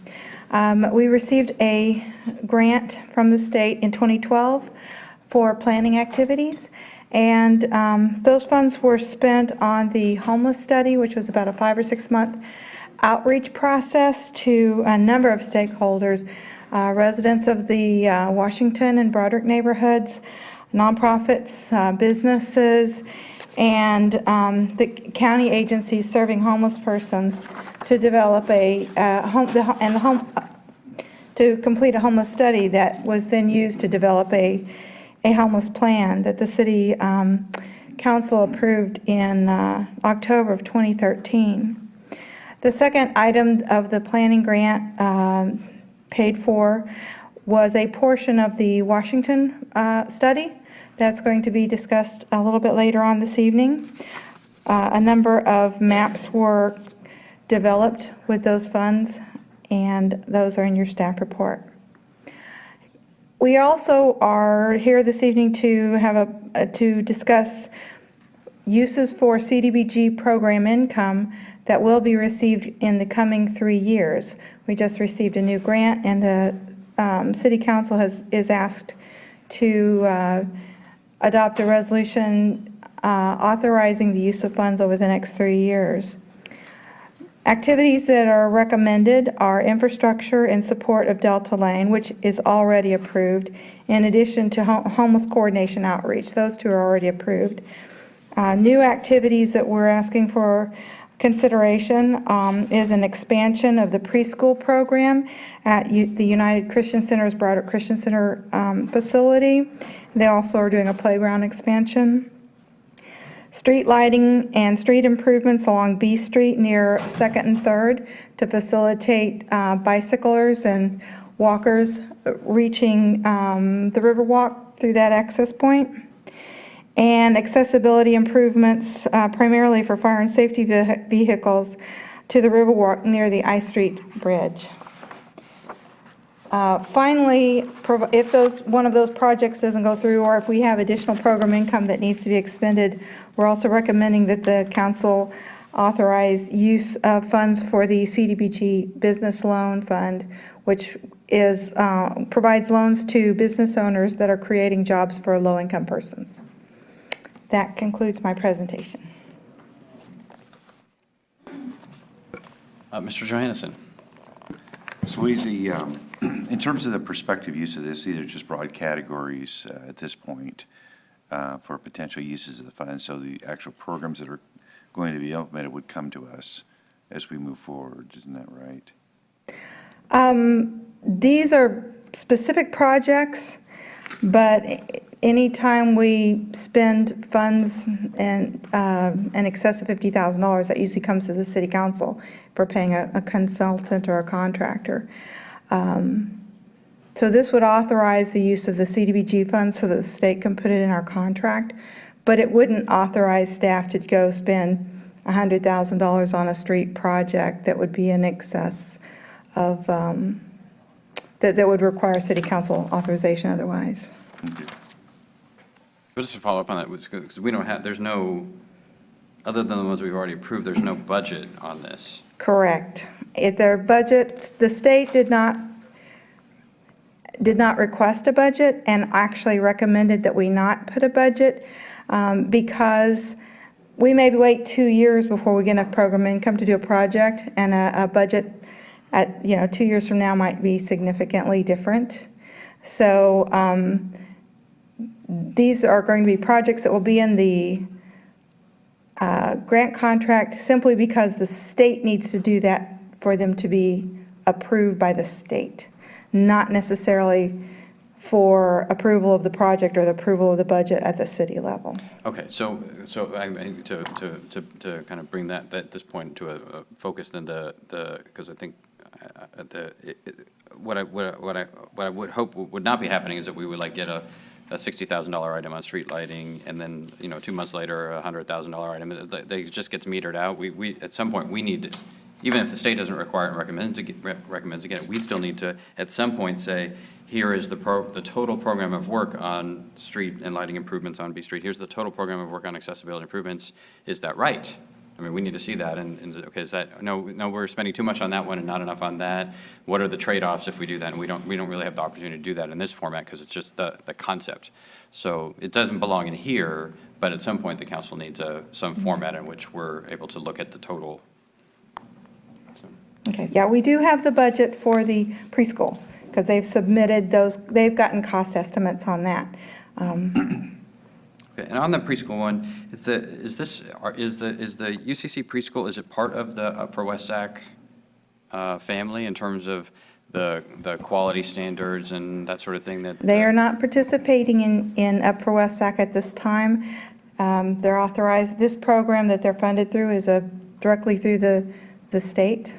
We received a grant from the state in 2012 for planning activities, and those funds were spent on the homeless study, which was about a 5 or 6 month outreach process to a number of stakeholders, residents of the Washington and Broderick neighborhoods, nonprofits, businesses, and the county agencies serving homeless persons to develop to complete a homeless study that was then used to develop a homeless plan that the city council approved in October of 2013. The second item of the planning grant paid for was a portion of the Washington study that's going to be discussed a little bit later on this evening. A number of maps were developed with those funds, and those are in your staff report. We also are here this evening to have to discuss uses for CDBG program income that will be received in the coming 3 years. We just received a new grant, and the City Council is asked to adopt a resolution authorizing the use of funds over the next 3 years. Activities that are recommended are infrastructure in support of Delta Lane, which is already approved, in addition to homeless coordination outreach. Those two are already approved. New activities that we're asking for consideration is an expansion of the preschool program at the United Christian Center's Broderick Christian Center facility. They also are doing a playground expansion. Street lighting and street improvements along B Street near 2nd and 3rd to facilitate bicyclers and walkers reaching the Riverwalk through that access point. And accessibility improvements primarily for fire and safety vehicles to the Riverwalk near the I Street Bridge. Finally, if one of those projects doesn't go through, or if we have additional program income that needs to be expended, we're also recommending that the council authorize use of funds for the CDBG Business Loan Fund, which is, provides loans to business owners that are creating jobs for low-income persons. That concludes my presentation. Mr. Johannesson. So easy, in terms of the prospective use of this, these are just broad categories at this point for potential uses of the fund. So the actual programs that are going to be implemented would come to us as we move forward. Isn't that right? These are specific projects, but anytime we spend funds in excess of $50,000, that usually comes to the city council for paying a consultant or a contractor. So this would authorize the use of the CDBG funds so that the state can put it in our contract, but it wouldn't authorize staff to go spend $100,000 on a street project that would be in excess of, that would require city council authorization otherwise. But just to follow up on that, because we don't have, there's no, other than the ones we've already approved, there's no budget on this. Correct. If their budget, the state did not request a budget and actually recommended that we not put a budget because we maybe wait 2 years before we get enough program income to do a project, and a budget at, 2 years from now might be significantly different. So these are going to be projects that will be in the grant contract simply because the state needs to do that for them to be approved by the state, not necessarily for approval of the project or the approval of the budget at the city level. Okay, so I mean, to kind of bring that this point to a focus, then because I think what I would hope would not be happening is that we would get a $60,000 item on street lighting, and then 2 months later a $100,000 item. It just gets metered out. We at some point we need, even if the state doesn't require it and recommends again, we still need to at some point say, here is the total program of work on street and lighting improvements on B Street. Here's the total program of work on accessibility improvements. Is that right? I mean, we need to see that, and okay, is that, no, we're spending too much on that one and not enough on that. What are the trade-offs if we do that? And we don't really have the opportunity to do that in this format because it's just the concept. So it doesn't belong in here, but at some point the council needs some format in which we're able to look at the total. So. Okay, yeah, we do have the budget for the preschool because they've submitted those, they've gotten cost estimates on that. Okay, and on the preschool one, is the UCC preschool, is it part of the Up for West Sac family in terms of the quality standards and that sort of thing? That They are not participating in Up for West Sac at this time. They're authorized, this program that they're funded through is directly through the state.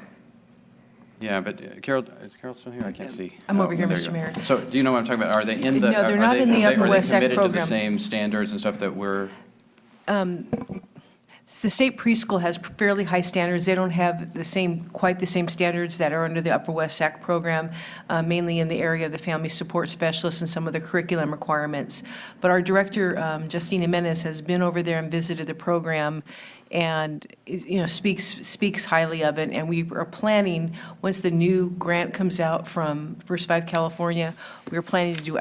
Yeah, but Carol, is Carol still here? I can't see. I'm over here, there you Mr. go. Mayor. So do you know what I'm talking about? Are they in the? No, they're not in the Upper West Sac Are they committed to the program. same standards and stuff that we're? The state preschool has fairly high standards. They don't have quite the same standards that are under the Upper West Sac program, mainly in the area of the family support specialists and some of the curriculum requirements. But our director, Justina Menes, has been over there and visited the program and, speaks highly of it. And we are planning, once the new grant comes out from First Five California, we are planning to do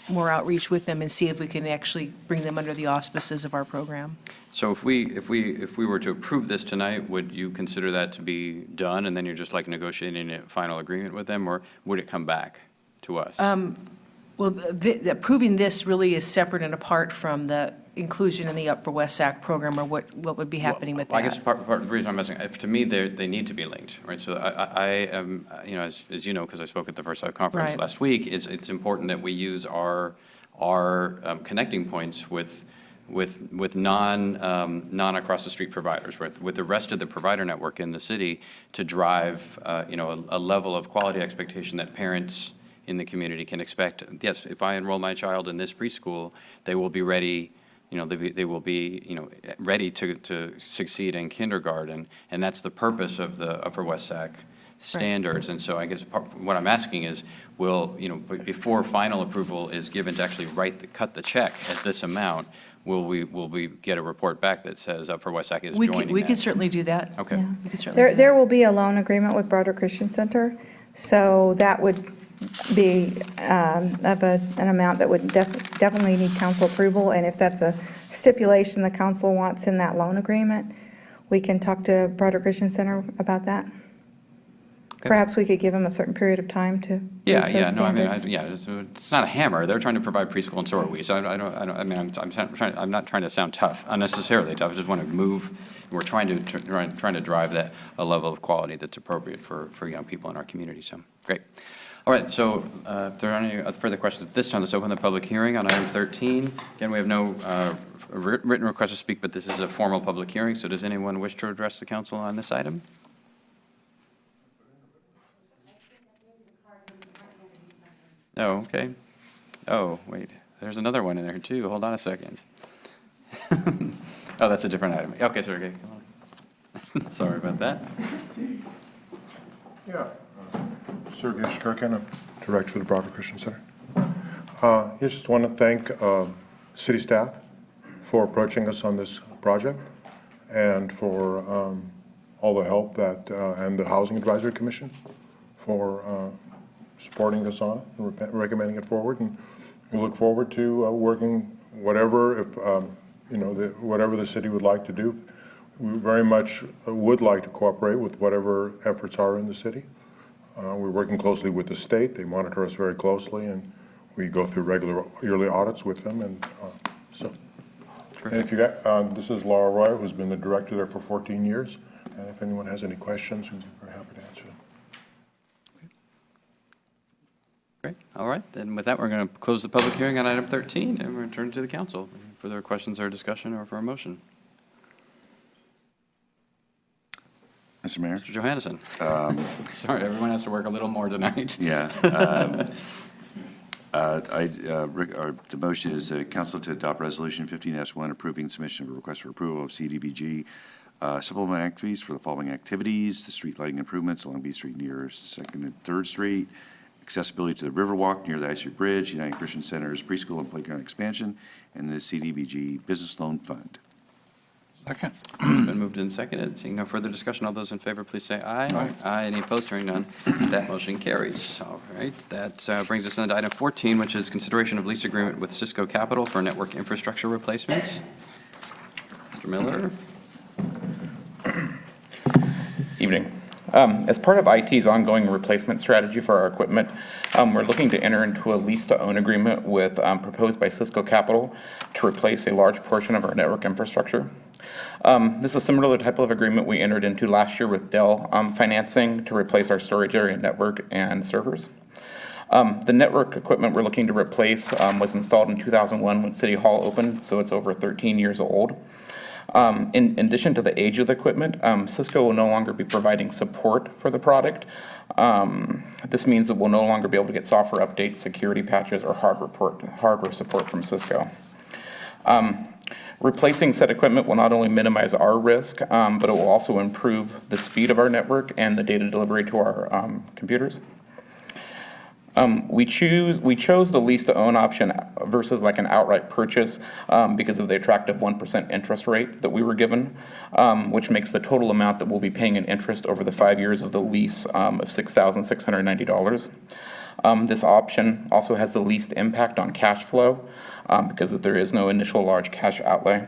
more outreach with them and see if we can actually bring them under the auspices of our program. So if we were to approve this tonight, would you consider that to be done, and then you're just negotiating a final agreement with them, or would it come back to us? Well, approving this really is separate and apart from the inclusion in the Up for West Sac program, or what would be happening with that. I guess part of the reason I'm asking, to me, they need to be linked, right? So I am, as you know, because I spoke at the First Five Conference last week, it's important that we use our connecting points with non across the street providers, with the rest of the provider network in the city to drive a level of quality expectation that parents in the community can expect. Yes, if I enroll my child in this preschool, they will be ready. They will be ready to succeed in kindergarten, and that's the purpose of the Upper West Sac standards. And so I guess what I'm asking is, will before final approval is given to actually cut the check at this amount, will we get a report back that says Up for West Sac is We joining can, we that? can certainly do that. Okay. Yeah. We can certainly do that. There will be a loan agreement with Broader Christian Center, so that would be of an amount that would definitely need council approval, and if that's a stipulation the council wants in that loan agreement, we can talk to Broader Christian Center about that. Perhaps we could give them a certain period of time to Yeah, reach yeah, those no, I mean, standards. it's not a hammer. They're trying to provide preschool, and so are we. So I mean, I'm not trying to sound tough, unnecessarily tough. I just want to move. We're trying to drive that a level of quality that's appropriate for young people in our community. So great. All right. So if there are any further questions at this time, let's open the public hearing on item 13. Again, we have no written request to speak, but this is a formal public hearing. So does anyone wish to address the council on this item? Oh, okay. Oh, wait, there's another one in there too. Hold on a second. Oh, that's a different item. Okay, sorry, okay, come on. Sorry about that. Yeah. Sergey Shkarkin, I'm Director of the Broader Christian Center. I just want to thank city staff for approaching us on this project and for all the help that, and the Housing Advisory Commission for supporting us on it and recommending it forward. And we look forward to working whatever, if, whatever the city would like to do. We very much would like to cooperate with whatever efforts are in the city. We're working closely with the state. They monitor us very closely, and we go through regular yearly audits with them. And and if you got, this is Laura Roy, who's been the director there for 14 years. And if anyone has any questions, we'd be very happy to answer them. Great, all right, then with that, we're going to close the public hearing on item 13 and we're going to turn to the council. Further questions or discussion or for a motion? Mr. Mayor? Mr. Johannesson. Sorry, everyone has to work a little more tonight. Yeah. The motion is council to adopt resolution 15-1 approving submission of a request for approval of CDBG supplemental activities for the following activities: the street lighting improvements along B Street near 2nd and 3rd Street, accessibility to the Riverwalk near the Ice Street Bridge, United Christian Center's preschool and playground expansion, and the CDBG Business Loan Fund. Second. It's been moved and seconded. Seeing no further discussion, all those in favor, please say aye. Aye. Aye. Any opposed? Hearing none. That motion carries. All right. That brings us on to item 14, which is consideration of lease agreement with Cisco Capital for network infrastructure replacement. Mr. Miller. Evening. As part of IT's ongoing replacement strategy for our equipment, we're looking to enter into a lease-to-own agreement with proposed by Cisco Capital to replace a large portion of our network infrastructure. This is similar to the type of agreement we entered into last year with Dell Financing to replace our storage area network and servers. The network equipment we're looking to replace was installed in 2001 when City Hall opened, so it's over 13 years old. In addition to the age of the equipment, Cisco will no longer be providing support for the product. This means that we'll no longer be able to get software updates, security patches, or hardware support from Cisco. Replacing said equipment will not only minimize our risk, but it will also improve the speed of our network and the data delivery to our computers. We chose the lease-to-own option versus like an outright purchase because of the attractive 1% interest rate that we were given, which makes the total amount that we'll be paying in interest over the 5 years of the lease of $6,690. This option also has the least impact on cash flow because there is no initial large cash outlay.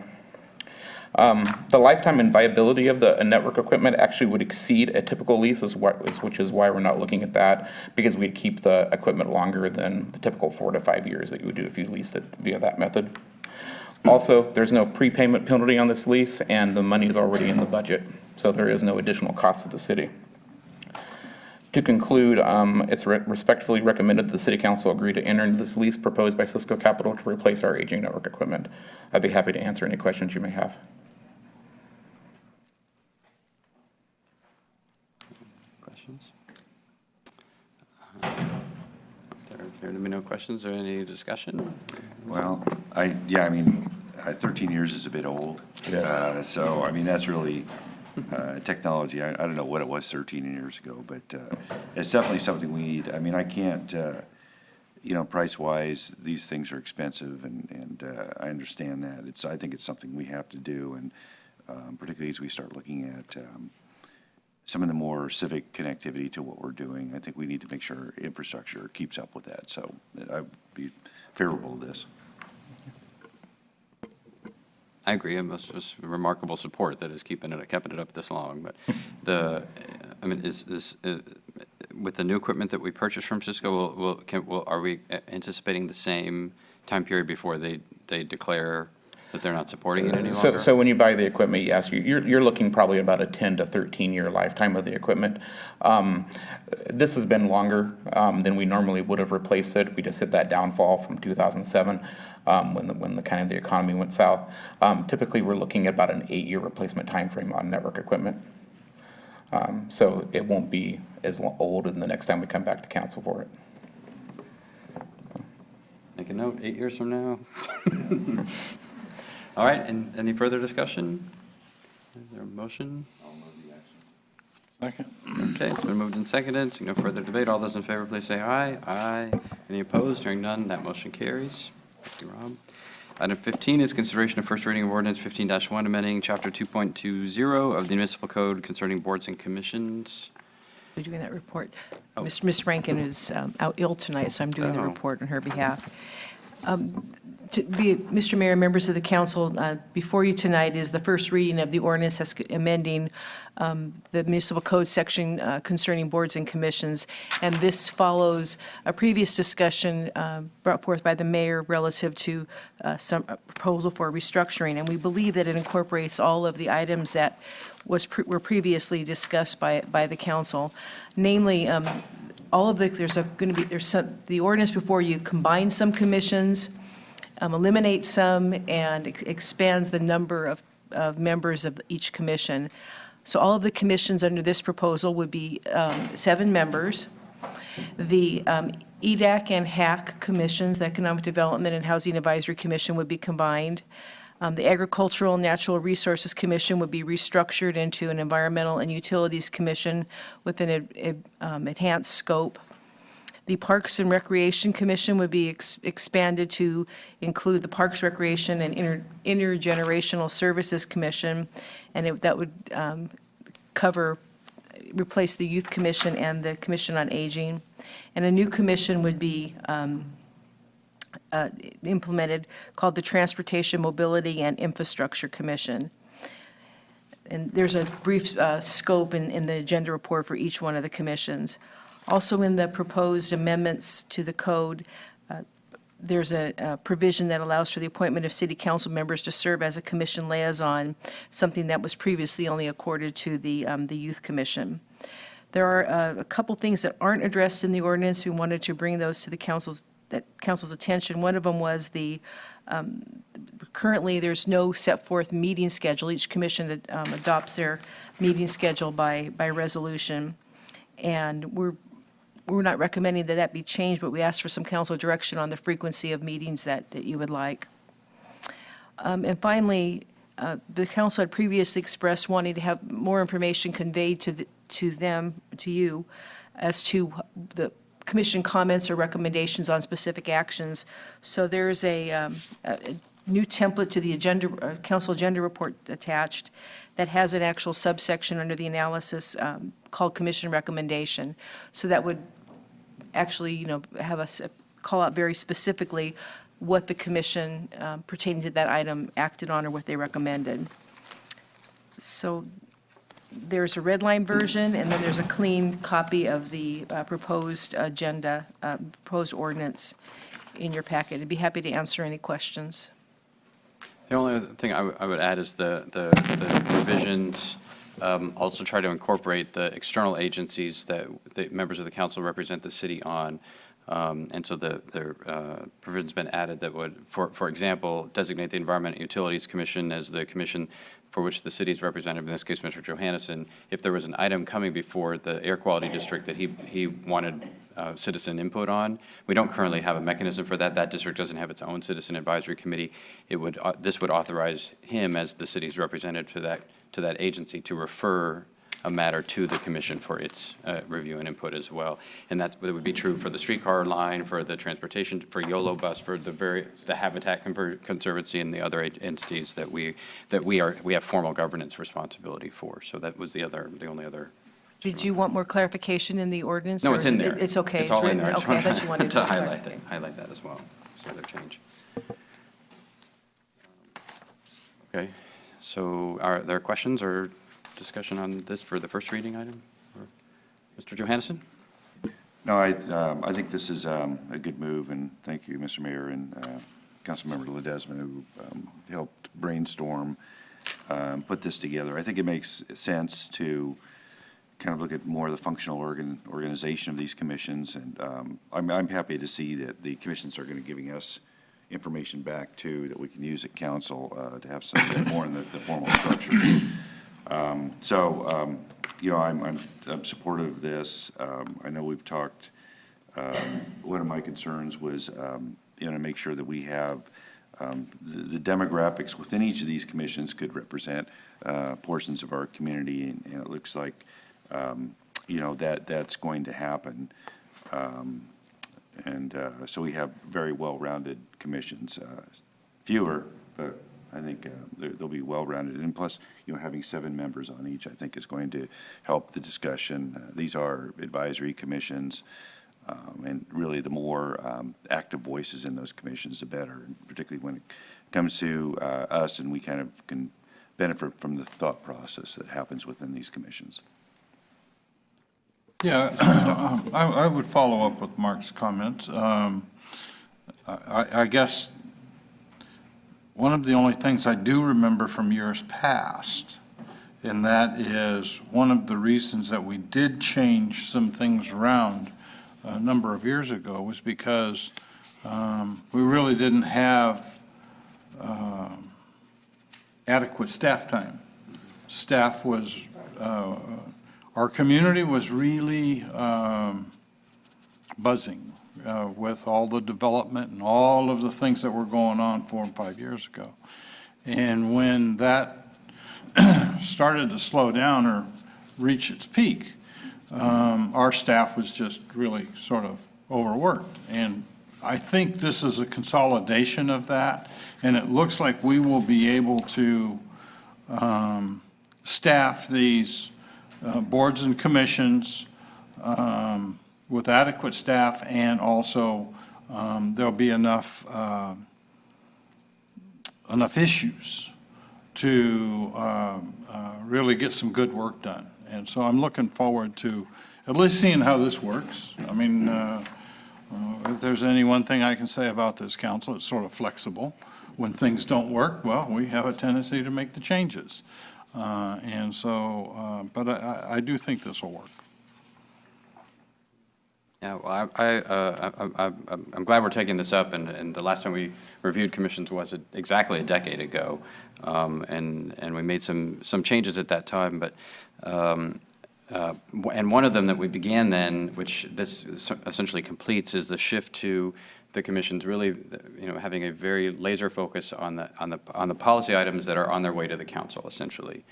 The lifetime and viability of the network equipment actually would exceed a typical lease, which is why we're not looking at that, because we'd keep the equipment longer than the typical 4 to 5 years that you would do if you leased it via that method. Also, there's no prepayment penalty on this lease, and the money is already in the budget, so there is no additional cost to the city. To conclude, it's respectfully recommended that the City Council agree to enter into this lease proposed by Cisco Capital to replace our aging network equipment. I'd be happy to answer any questions you may have. Questions? There appear to be no questions or any discussion? Well, I mean, 13 years is a bit old. So, I mean, that's really technology. I don't know what it was 13 years ago, but it's definitely something we need. I mean, I can't, price-wise, these things are expensive, and I understand that. I think it's something we have to do, and particularly as we start looking at some of the more civic connectivity to what we're doing, I think we need to make sure infrastructure keeps up with that. So I'd be favorable to this. I agree. It's remarkable support that has kept it up this long. But is with the new equipment that we purchased from Cisco, are we anticipating the same time period before they declare that they're not supporting it any longer? So when you buy the equipment, yes, you're looking probably about a 10 to 13-year lifetime of the equipment. This has been longer than we normally would have replaced it. We just hit that downfall from 2007 when the kind of the economy went south. Typically, we're looking at about an 8-year replacement time frame on network equipment. So it won't be as old in the next time we come back to council for it. Make a note, 8 years from now. All right, and any further discussion? Is there a motion? Second. Okay, it's been moved and seconded, so no further debate. All those in favor, please say aye. Aye. Any opposed? Hearing none, that motion carries. Thank you, Rob. Item 15 is consideration of first reading of ordinance 15-1, amending Chapter 2.20 of the Municipal Code concerning boards and commissions. We're doing that report. Ms. Rankin is out ill tonight, so I'm doing the report on her behalf. Mr. Mayor, members of the council, before you tonight is the first reading of the ordinance amending the municipal code section concerning boards and commissions. And this follows a previous discussion brought forth by the mayor relative to some proposal for restructuring. And we believe that it incorporates all of the items that were previously discussed by the council. Namely, all of the ordinance before you combines some commissions, eliminates some, and expands the number of members of each commission. So all of the commissions under this proposal would be 7 members. The EDAC and HAC commissions, the Economic Development and Housing Advisory Commission, would be combined. The Agricultural and Natural Resources Commission would be restructured into an Environmental and Utilities Commission with an enhanced scope. The Parks and Recreation Commission would be expanded to include the Parks, Recreation, and Intergenerational Services Commission, and that would replace the Youth Commission and the Commission on Aging. And a new commission would be implemented called the Transportation, Mobility, and Infrastructure Commission. And there's a brief scope in the agenda report for each one of the commissions. Also in the proposed amendments to the code, there's a provision that allows for the appointment of city council members to serve as a commission liaison, something that was previously only accorded to the Youth Commission. There are a couple things that aren't addressed in the ordinance. We wanted to bring those to the council's attention. One of them was currently there's no set forth meeting schedule. Each commission adopts their meeting schedule by resolution. And we're not recommending that be changed, but we asked for some council direction on the frequency of meetings that you would like. And finally, the council had previously expressed wanting to have more information conveyed to you as to the commission comments or recommendations on specific actions. So there's a new template to the council agenda report attached that has an actual subsection under the analysis called commission recommendation. So that would actually, have us call out very specifically what the commission pertaining to that item acted on or what they recommended. So there's a red line version, and then there's a clean copy of the proposed agenda, proposed ordinance in your packet. I'd be happy to answer any questions. The only other thing I would add is the provisions also try to incorporate the external agencies that the members of the council represent the city on. And so the provision's been added that would, for example, designate the Environment and Utilities Commission as the commission for which the city is represented, in this case, Mr. Johannesson. If there was an item coming before the Air Quality District that he wanted citizen input on, we don't currently have a mechanism for that. That district doesn't have its own citizen advisory committee. This would authorize him as the city's representative to that agency to refer a matter to the commission for its review and input as well. And that would be true for the streetcar line, for the transportation, for YOLO bus, for the Habitat Conservancy and the other entities that we have formal governance responsibility for. So that was the only other. Did you want more clarification in the ordinance? No, or it's is in it- there. It's okay? It's all in written? there. I just Okay, I thought you wanted to clarify. highlight that as well. So other change. Okay, so are there questions or discussion on this for the first reading item? Or Mr. Johannesson? No, I think this is a good move, and thank you, Mr. Mayor and Councilmember Ledesma, who helped brainstorm, put this together. I think it makes sense to kind of look at more of the functional organization of these commissions, and I'm happy to see that the commissions are going to be giving us information back too that we can use at council to have some more in the formal structure. You know, I'm supportive of this. I know we've talked. One of my concerns was you know, to make sure that we have the demographics within each of these commissions could represent portions of our community, and it looks like you know, that's going to happen. So we have very well-rounded commissions, fewer, but I think they'll be well-rounded. And plus, you know, having 7 members on each, I think, is going to help the discussion. These are advisory commissions, and really the more active voices in those commissions, the better, particularly when it comes to us, and we kind of can benefit from the thought process that happens within these commissions. Yeah, I would follow up with Mark's comments. I guess one of the only things I do remember from years past, and that is one of the reasons that we did change some things around a number of years ago, was because we really didn't have adequate staff time. Staff was our community was really buzzing with all the development and all of the things that were going on 4 and 5 years ago. And when that started to slow down or reach its peak, our staff was just really sort of overworked. And I think this is a consolidation of that, and it looks like we will be able to staff these boards and commissions with adequate staff, and also there'll be enough issues to really get some good work done. And so I'm looking forward to at least seeing how this works. I mean, if there's any one thing I can say about this council, it's sort of flexible. When things don't work, well, we have a tendency to make the changes. And so, but I do think this will work. Yeah, well, I'm glad we're taking this up, and the last time we reviewed commissions was exactly a decade ago, and we made some changes at that time, but and one of them that we began then, which this essentially completes, is the shift to the commissions really, you know, having a very laser focus on the policy items that are on their way to the council, essentially.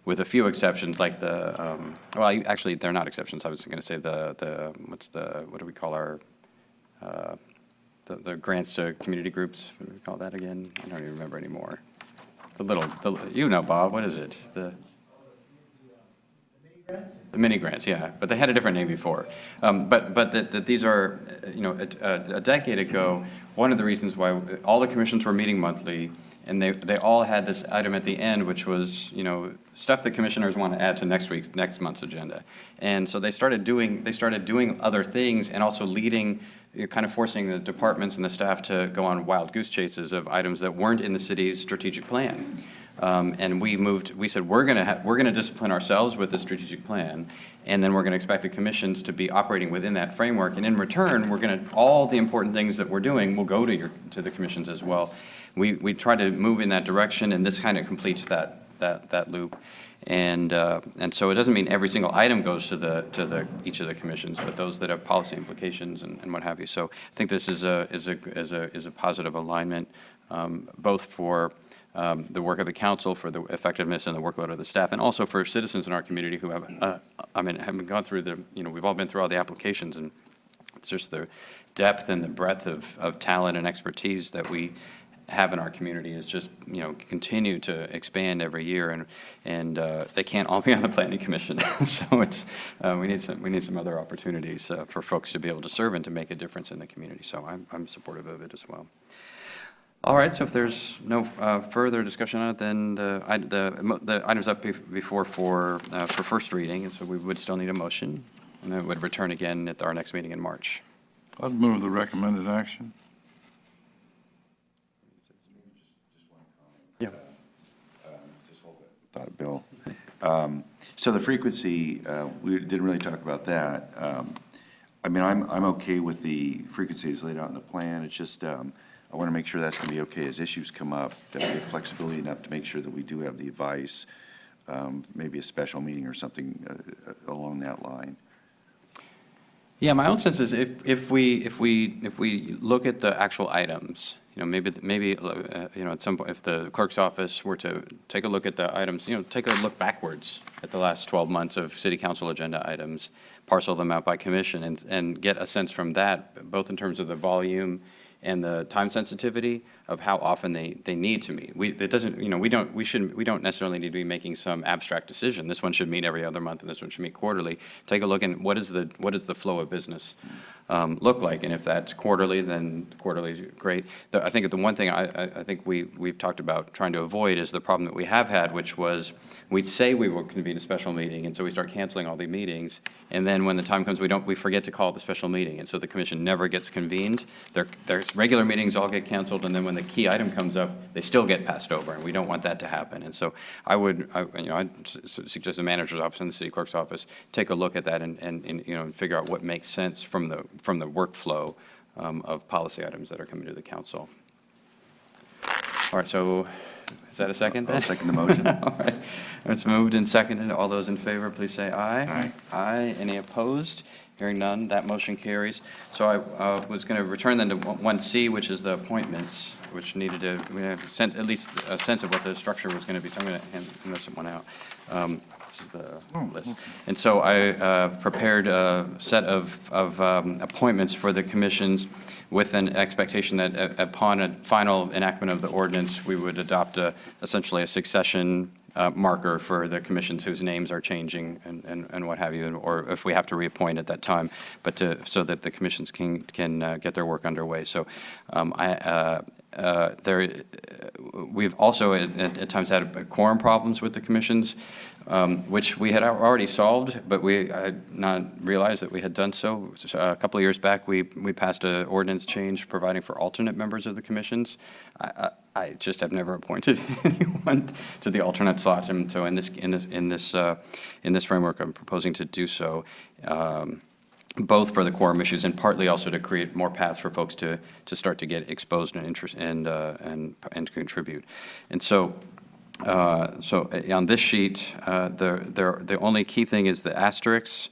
With a few exceptions, like the, well, actually, they're not exceptions. I was going to say what do we call our, the grants to community groups? What do we call that again? I don't even remember anymore. You know, Bob, what is it? The mini grants, yeah, but they had a different name before. But that these are, you know, a decade ago, one of the reasons why all the commissions were meeting monthly, and they all had this item at the end, which was, you know, stuff the commissioners want to add to next month's agenda. And so they started doing other things, and also leading, kind of forcing the departments and the staff to go on wild goose chases of items that weren't in the city's strategic plan. And we said, we're going to discipline ourselves with the strategic plan, and then we're going to expect the commissions to be operating within that framework. And in return, all the important things that we're doing will go to the commissions as well. We try to move in that direction, and this kind of completes that loop. And so it doesn't mean every single item goes to each of the commissions, but those that have policy implications and what have you. So I think this is a positive alignment, both for the work of the council, for the effectiveness and the workload of the staff, and also for citizens in our community who have, have gone through we've all been through all the applications, and it's just the depth and the breadth of talent and expertise that we have in our community is just, continue to expand every year, and they can't all be on the planning commission. So it's, we need some other opportunities for folks to be able to serve and to make a difference in the community. So I'm supportive of it as well. All right, so if there's no further discussion on it, then the item's up before for first reading, and so we would still need a motion, and it would return again at our next meeting in March. I'd move the recommended action. Yeah. Thought, Bill. So the frequency, we didn't really talk about that. I'm okay with the frequencies laid out in the plan. It's just, I want to make sure that's going to be okay as issues come up, that we have flexibility enough to make sure that we do have the advice, maybe a special meeting or something along that line. Yeah, my own sense is if we look at the actual items, maybe at some point, if the clerk's office were to take a look at the items, take a look backwards at the last 12 months of city council agenda items, parcel them out by commission, and get a sense from that, both in terms of the volume and the time sensitivity of how often they need to meet. We don't necessarily need to be making some abstract decision. This one should meet every other month, and this one should meet quarterly. Take a look at what is the flow of business look like, and if that's quarterly, then quarterly is great. I think the one thing I think we've talked about trying to avoid is the problem that we have had, which was we'd say we will convene a special meeting, and so we start canceling all the meetings, and then when the time comes, we forget to call the special meeting, and so the commission never gets convened. There's regular meetings all get canceled, and then when the key item comes up, they still get passed over, and we don't want that to happen. And so I'd suggest the manager's office and the city clerk's office take a look at that and figure out what makes sense from the workflow of policy items that are coming to the council. All right, so is that a second? I'll second the motion. All right, it's moved and seconded. All those in favor, please say aye. Aye. Aye. Any opposed? Hearing none, that motion carries. So I was going to return then to 1C, which is the appointments, which needed to, at least a sense of what the structure was going to be. So I'm going to hand this one out. This is the list. And so I prepared a set of appointments for the commissions with an expectation that upon a final enactment of the ordinance, we would adopt essentially a succession marker for the commissions whose names are changing and what have you, or if we have to reappoint at that time, but so that the commissions can get their work underway. So we've also at times had quorum problems with the commissions, which we had already solved, but we had not realized that we had done so. A couple of years back, we passed an ordinance change providing for alternate members of the commissions. I just have never appointed anyone to the alternate slot, and so in this framework, I'm proposing to do so. Both for the quorum issues and partly also to create more paths for folks to start to get exposed and interest and contribute. And so on this sheet, the only key thing is the asterisks,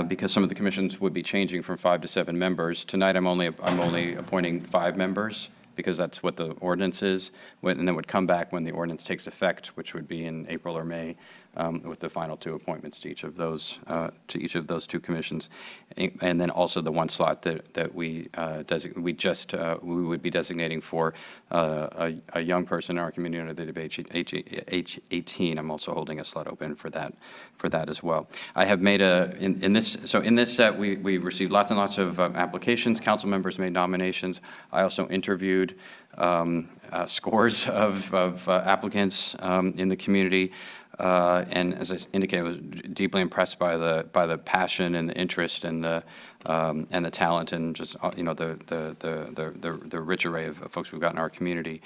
because some of the commissions would be changing from 5 to 7 members. Tonight, I'm only appointing 5 members, because that's what the ordinance is, and then would come back when the ordinance takes effect, which would be in April or May, with the final 2 appointments to each of those 2 commissions, and then also the 1 slot that we would be designating for a young person in our community under the age 18. I'm also holding a slot open for that as well. I have made in this set we received lots and lots of applications. Council members made nominations. I also interviewed scores of applicants in the community. And as I indicated, I was deeply impressed by the passion and the interest and the talent and just the rich array of folks we've got in our community.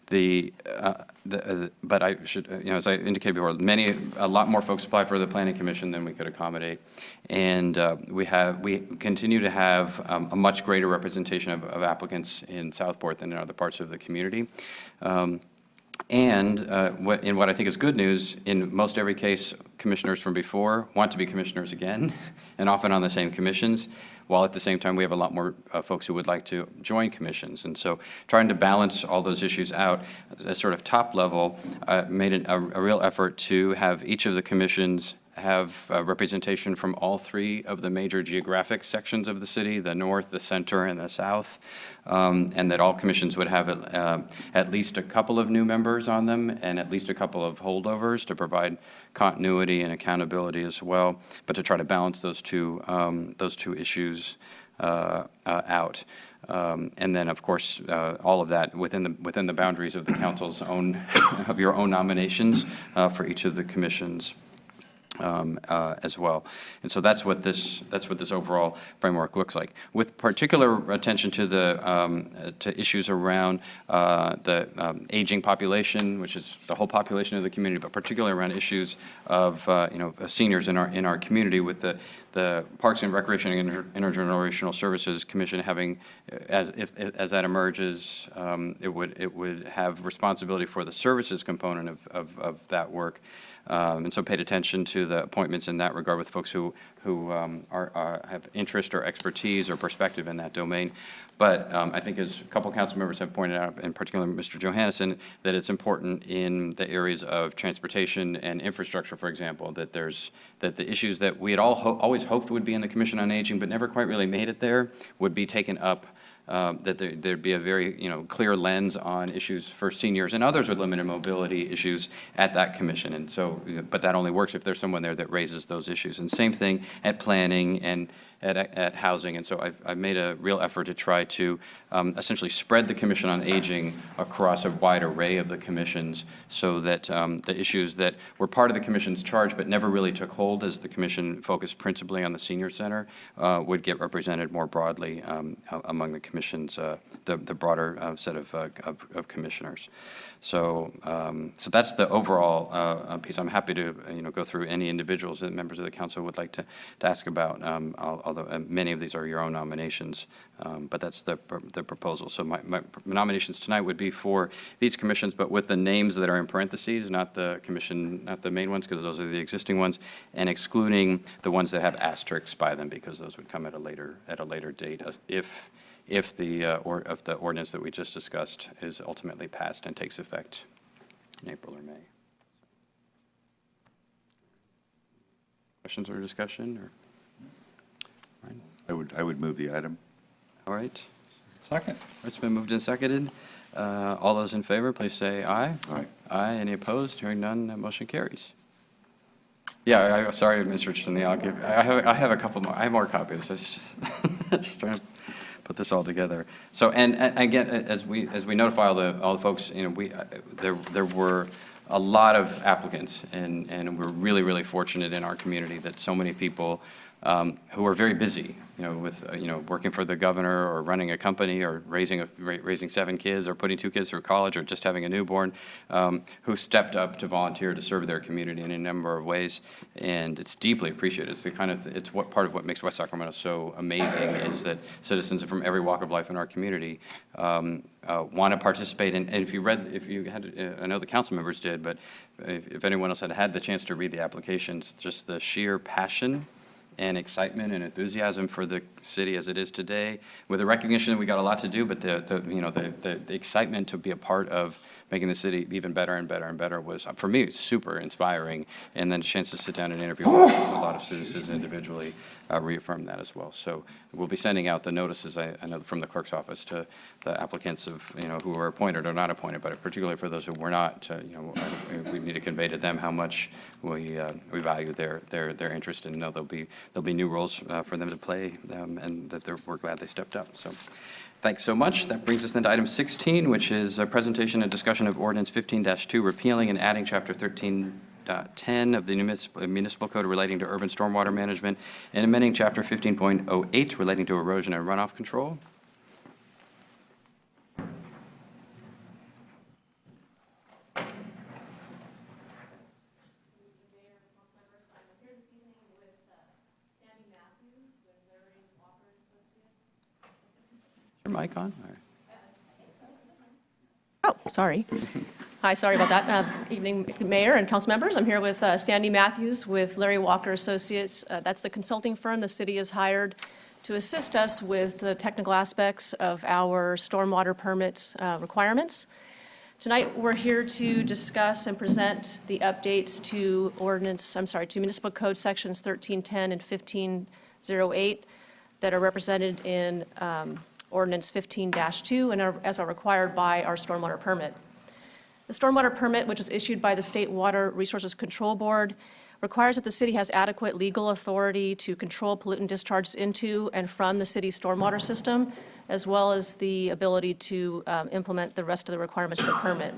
But I should, as I indicated before, a lot more folks applied for the Planning Commission than we could accommodate, and we continue to have a much greater representation of applicants in Southport than in other parts of the community. And what I think is good news, in most every case, commissioners from before want to be commissioners again, and often on the same commissions. while at the same time we have a lot more folks who would like to join commissions. And so trying to balance all those issues out at sort of top level, made a real effort to have each of the commissions have representation from all three of the major geographic sections of the city, the north, the center, and the south, and that all commissions would have at least a couple of new members on them and at least a couple of holdovers to provide continuity and accountability as well, but to try to balance those two issues out. And then, of course, all of that within the boundaries of the council's own, of your own nominations for each of the commissions. As well. And so that's what this overall framework looks like, with particular attention to to issues around the aging population, which is the whole population of the community, but particularly around issues of seniors in our community, with the Parks and Recreation and Intergenerational Services Commission having, as that emerges, it would have responsibility for the services component of that work. And so paid attention to the appointments in that regard with folks who have interest or expertise or perspective in that domain. But I think, as a couple council members have pointed out, in particular Mr. Johannesson, that it's important in the areas of transportation and infrastructure, for example, that the issues that we had always hoped would be in the Commission on Aging but never quite really made it there would be taken up. That there'd be a very clear lens on issues for seniors and others with limited mobility issues at that commission. And so, but that only works if there's someone there that raises those issues. And same thing at planning and at housing. And so I've made a real effort to try to essentially spread the Commission on Aging across a wide array of the commissions, so that the issues that were part of the Commission's charge but never really took hold, as the Commission focused principally on the Senior Center, would get represented more broadly among the Commission's, the broader set of commissioners. So that's the overall piece. I'm happy to go through any individuals that members of the council would like to ask about, although many of these are your own nominations, but that's the proposal. So my nominations tonight would be for these commissions, but with the names that are in parentheses, not the main ones, because those are the existing ones, and excluding the ones that have asterisks by them, because those would come at a later date if the ordinance that we just discussed is ultimately passed and takes effect in April or May. Questions or discussion? Or? I would move the item. All right. Second. It's been moved and seconded. All those in favor, please say aye. Aye. Aye. Any opposed? Hearing none, that motion carries. Yeah, sorry, Mr. Cheney, I have a couple more. I have more copies. It's just trying to put this all together. So, and again, as we notify all the folks, there were a lot of applicants, and we're really fortunate in our community that so many people who are very busy, with working for the governor or running a company or raising 7 kids or putting 2 kids through college or just having a newborn, who stepped up to volunteer to serve their community in a number of ways, and it's deeply appreciated. It's part of what makes West Sacramento so amazing, is that citizens from every walk of life in our community want to participate. And if you had, I know the council members did, but if anyone else had the chance to read the applications, just the sheer passion and excitement and enthusiasm for the city as it is today, with the recognition that we got a lot to do, but the excitement to be a part of making the city even better and better and better was, for me, super inspiring. And then a chance to sit down and interview with a lot of citizens individually reaffirmed that as well. So we'll be sending out the notices, I know, from the clerk's office to the applicants of, who were appointed or not appointed, but particularly for those who were not, we need to convey to them how much we value their interest, and know there'll be new roles for them to play, and that we're glad they stepped up. So thanks so much. That brings us then to item 16, which is a presentation and discussion of Ordinance 15-2, repealing and adding Chapter 13.10 of the Municipal Code relating to urban stormwater management, and amending Chapter 15.08 relating to erosion and runoff control. Your mic on? Oh, sorry. Hi, sorry about that. Evening, Mayor and council members. I'm here with Sandy Matthews with Larry Walker Associates. That's the consulting firm the city has hired to assist us with the technical aspects of our stormwater permits requirements. Tonight, we're here to discuss and present the updates to to Municipal Code Sections 1310 and 1508 that are represented in Ordinance 15-2 and as are required by our stormwater permit. The stormwater permit, which is issued by the State Water Resources Control Board, requires that the city has adequate legal authority to control pollutant discharges into and from the city's stormwater system, as well as the ability to implement the rest of the requirements of the permit.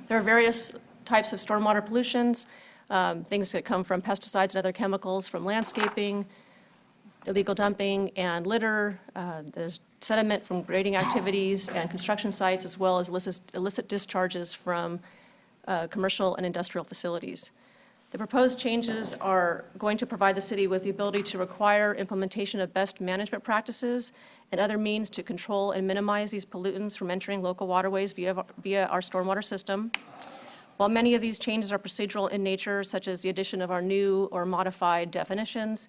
There are various types of stormwater pollutions, things that come from pesticides and other chemicals, from landscaping, illegal dumping and litter. There's sediment from grading activities and construction sites, as well as illicit discharges from commercial and industrial facilities. The proposed changes are going to provide the city with the ability to require implementation of best management practices and other means to control and minimize these pollutants from entering local waterways via our stormwater system. While many of these changes are procedural in nature, such as the addition of our new or modified definitions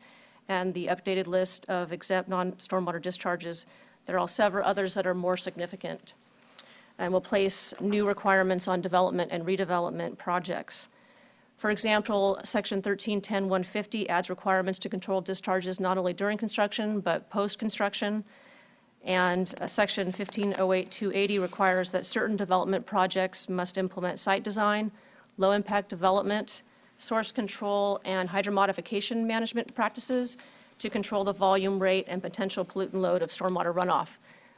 and the updated list of exempt non-stormwater discharges, there are several others that are more significant and will place new requirements on development and redevelopment projects. For example, Section 1310-150 adds requirements to control discharges not only during construction, but post-construction. And Section 1508-280 requires that certain development projects must implement site design, low-impact development, source control, and hydromodification management practices to control the volume, rate, and potential pollutant load of stormwater runoff.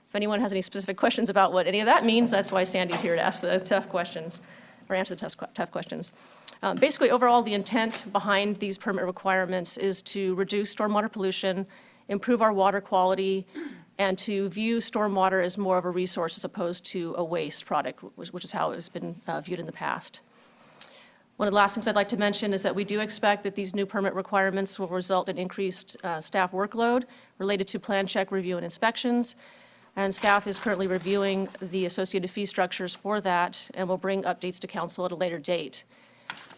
If anyone has any specific questions about what any of that means, that's why Sandy's here to ask the tough questions, or answer the tough questions. Basically, overall, the intent behind these permit requirements is to reduce stormwater pollution, improve our water quality, and to view stormwater as more of a resource as opposed to a waste product, which is how it has been viewed in the past. One of the last things I'd like to mention is that we do expect that these new permit requirements will result in increased staff workload related to plan check, review, and inspections. And staff is currently reviewing the associated fee structures for that and will bring updates to council at a later date.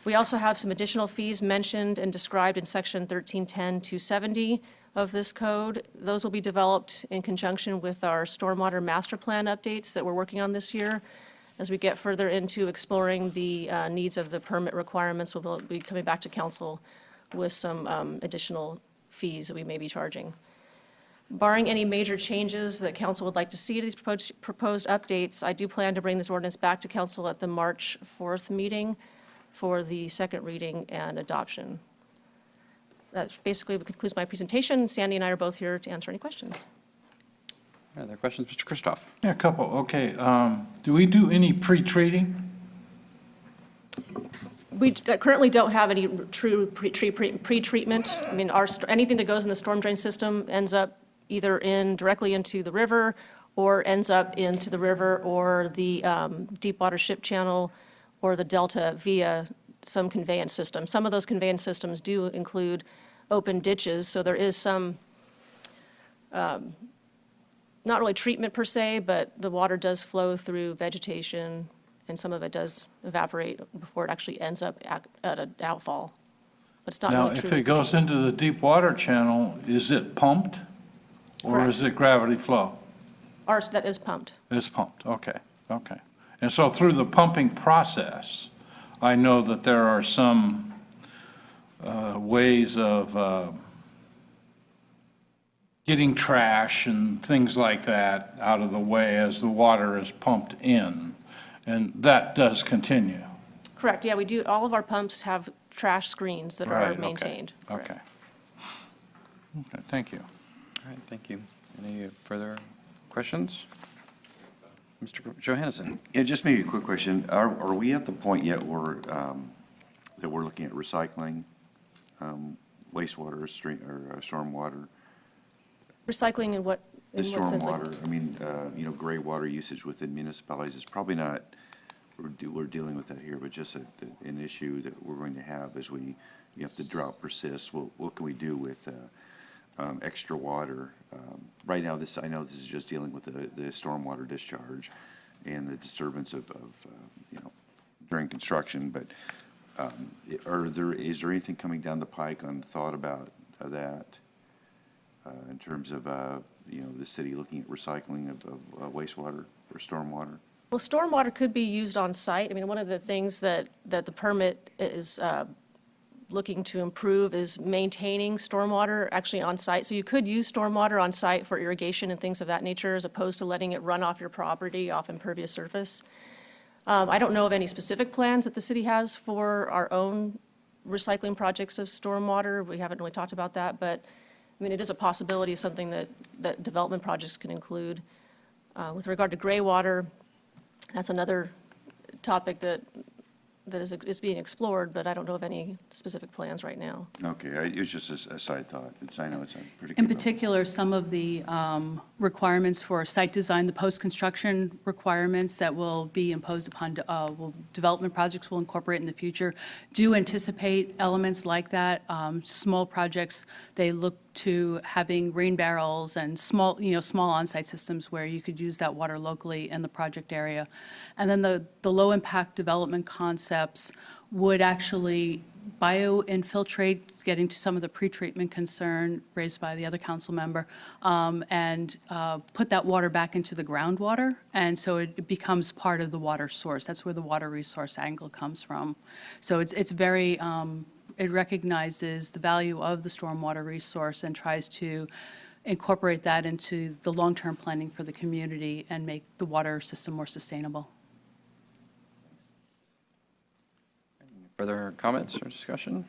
We also have some additional fees mentioned and described in Section 1310-270 of this code. Those will be developed in conjunction with our stormwater master plan updates that we're working on this year. As we get further into exploring the needs of the permit requirements, we'll be coming back to council with some additional fees that we may be charging. Barring any major changes that council would like to see to these proposed updates, I do plan to bring this ordinance back to council at the March 4th meeting for the second reading and adoption. That basically concludes my presentation. Sandy and I are both here to answer any questions. Are there questions, Mr. Kristoff? Yeah, a couple. Okay. Do we do any pre-treating? We currently don't have any true pre-treatment. I mean, anything that goes in the storm drain system ends up either directly into the river or ends up into the river or the deep water ship channel or the delta via some conveyance system. Some of those conveyance systems do include open ditches, so there is some, not really treatment per se, but the water does flow through vegetation, and some of it does evaporate before it actually ends up at an outfall. But it's not Now, really if truly it goes into the deep water channel, is it pumped? Or Correct. is it gravity flow? Ours, that is pumped. It's pumped, okay, okay. And so through the pumping process, I know that there are some ways of getting trash and things like that out of the way as the water is pumped in, and that does continue. Correct, yeah, we do, all of our pumps have trash screens that are Right, okay, maintained. Okay. Okay, thank you. All right, thank you. Any further questions? Mr. Johannesson? Yeah, just maybe a quick question. Are we at the point yet where, that we're looking at recycling wastewater, stormwater? Recycling in what sense? Stormwater, I mean, gray water usage within municipalities is probably not, we're dealing with that here, but just an issue that we're going to have as if the drought persists, what can we do with extra water? Right now, I know this is just dealing with the stormwater discharge and the disturbance of during construction, but is there anything coming down the pike on thought about that? in terms of, the city looking at recycling of wastewater or stormwater? Well, stormwater could be used on site. I mean, one of the things that the permit is looking to improve is maintaining stormwater actually on site. So you could use stormwater on site for irrigation and things of that nature, as opposed to letting it run off your property, off impervious surface. I don't know of any specific plans that the city has for our own recycling projects of stormwater. We haven't really talked about that, but I mean, it is a possibility, something that development projects can include. With regard to gray water, that's another topic that is being explored, but I don't know of any specific plans right now. Okay, it was just a side thought. I know it's a pretty. In particular, some of the requirements for site design, the post-construction requirements that will be imposed upon, development projects will incorporate in the future, do anticipate elements like that. Small projects, they look to having rain barrels and small on-site systems where you could use that water locally in the project area. And then the low-impact development concepts would actually bio-infiltrate, getting to some of the pretreatment concern raised by the other council member, and put that water back into the groundwater. And so it becomes part of the water source. That's where the water resource angle comes from. So it's very, it recognizes the value of the stormwater resource and tries to incorporate that into the long-term planning for the community and make the water system more sustainable. Further comments or discussion?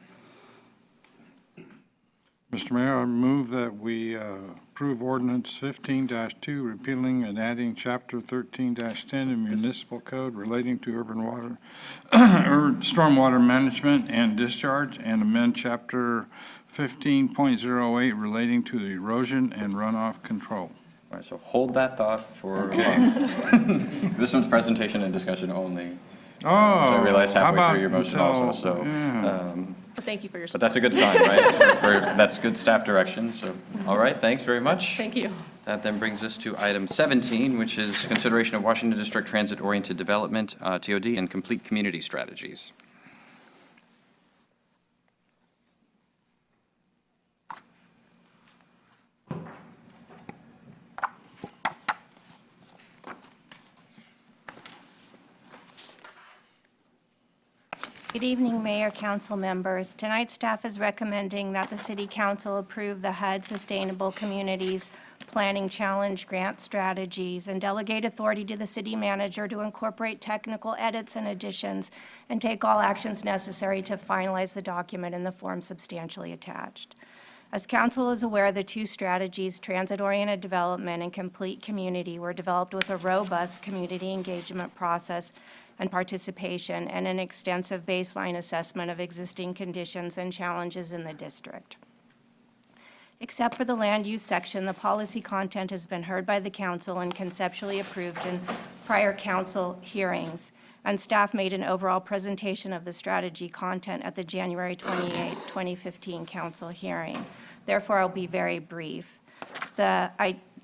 Mr. Mayor, I move that we approve ordinance 15-2, repealing and adding chapter 13-10 in municipal code relating to urban water, stormwater management and discharge, and amend chapter 15.08 relating to the erosion and runoff control. All right, so hold that thought for this one's presentation and discussion only. Oh, I realized how halfway about through your motion until- also, so. yeah. Thank you for your But support. that's a good sign, right? That's good staff direction, so, all right, thanks very much. Thank you. That then brings us to item 17, which is consideration of Washington District Transit-Oriented Development, TOD, and complete community strategies. Good evening, Mayor, Council members. Tonight, staff is recommending that the City Council approve the HUD Sustainable Communities Planning Challenge grant strategies and delegate authority to the city manager to incorporate technical edits and additions and take all actions necessary to finalize the document in the form substantially attached. As council is aware, the two strategies, transit-oriented development and complete community, were developed with a robust community engagement process and participation and an extensive baseline assessment of existing conditions and challenges in the district. Except for the land use section, the policy content has been heard by the council and conceptually approved in prior council hearings, and staff made an overall presentation of the strategy content at the January 28, 2015 council hearing. Therefore, I'll be very brief.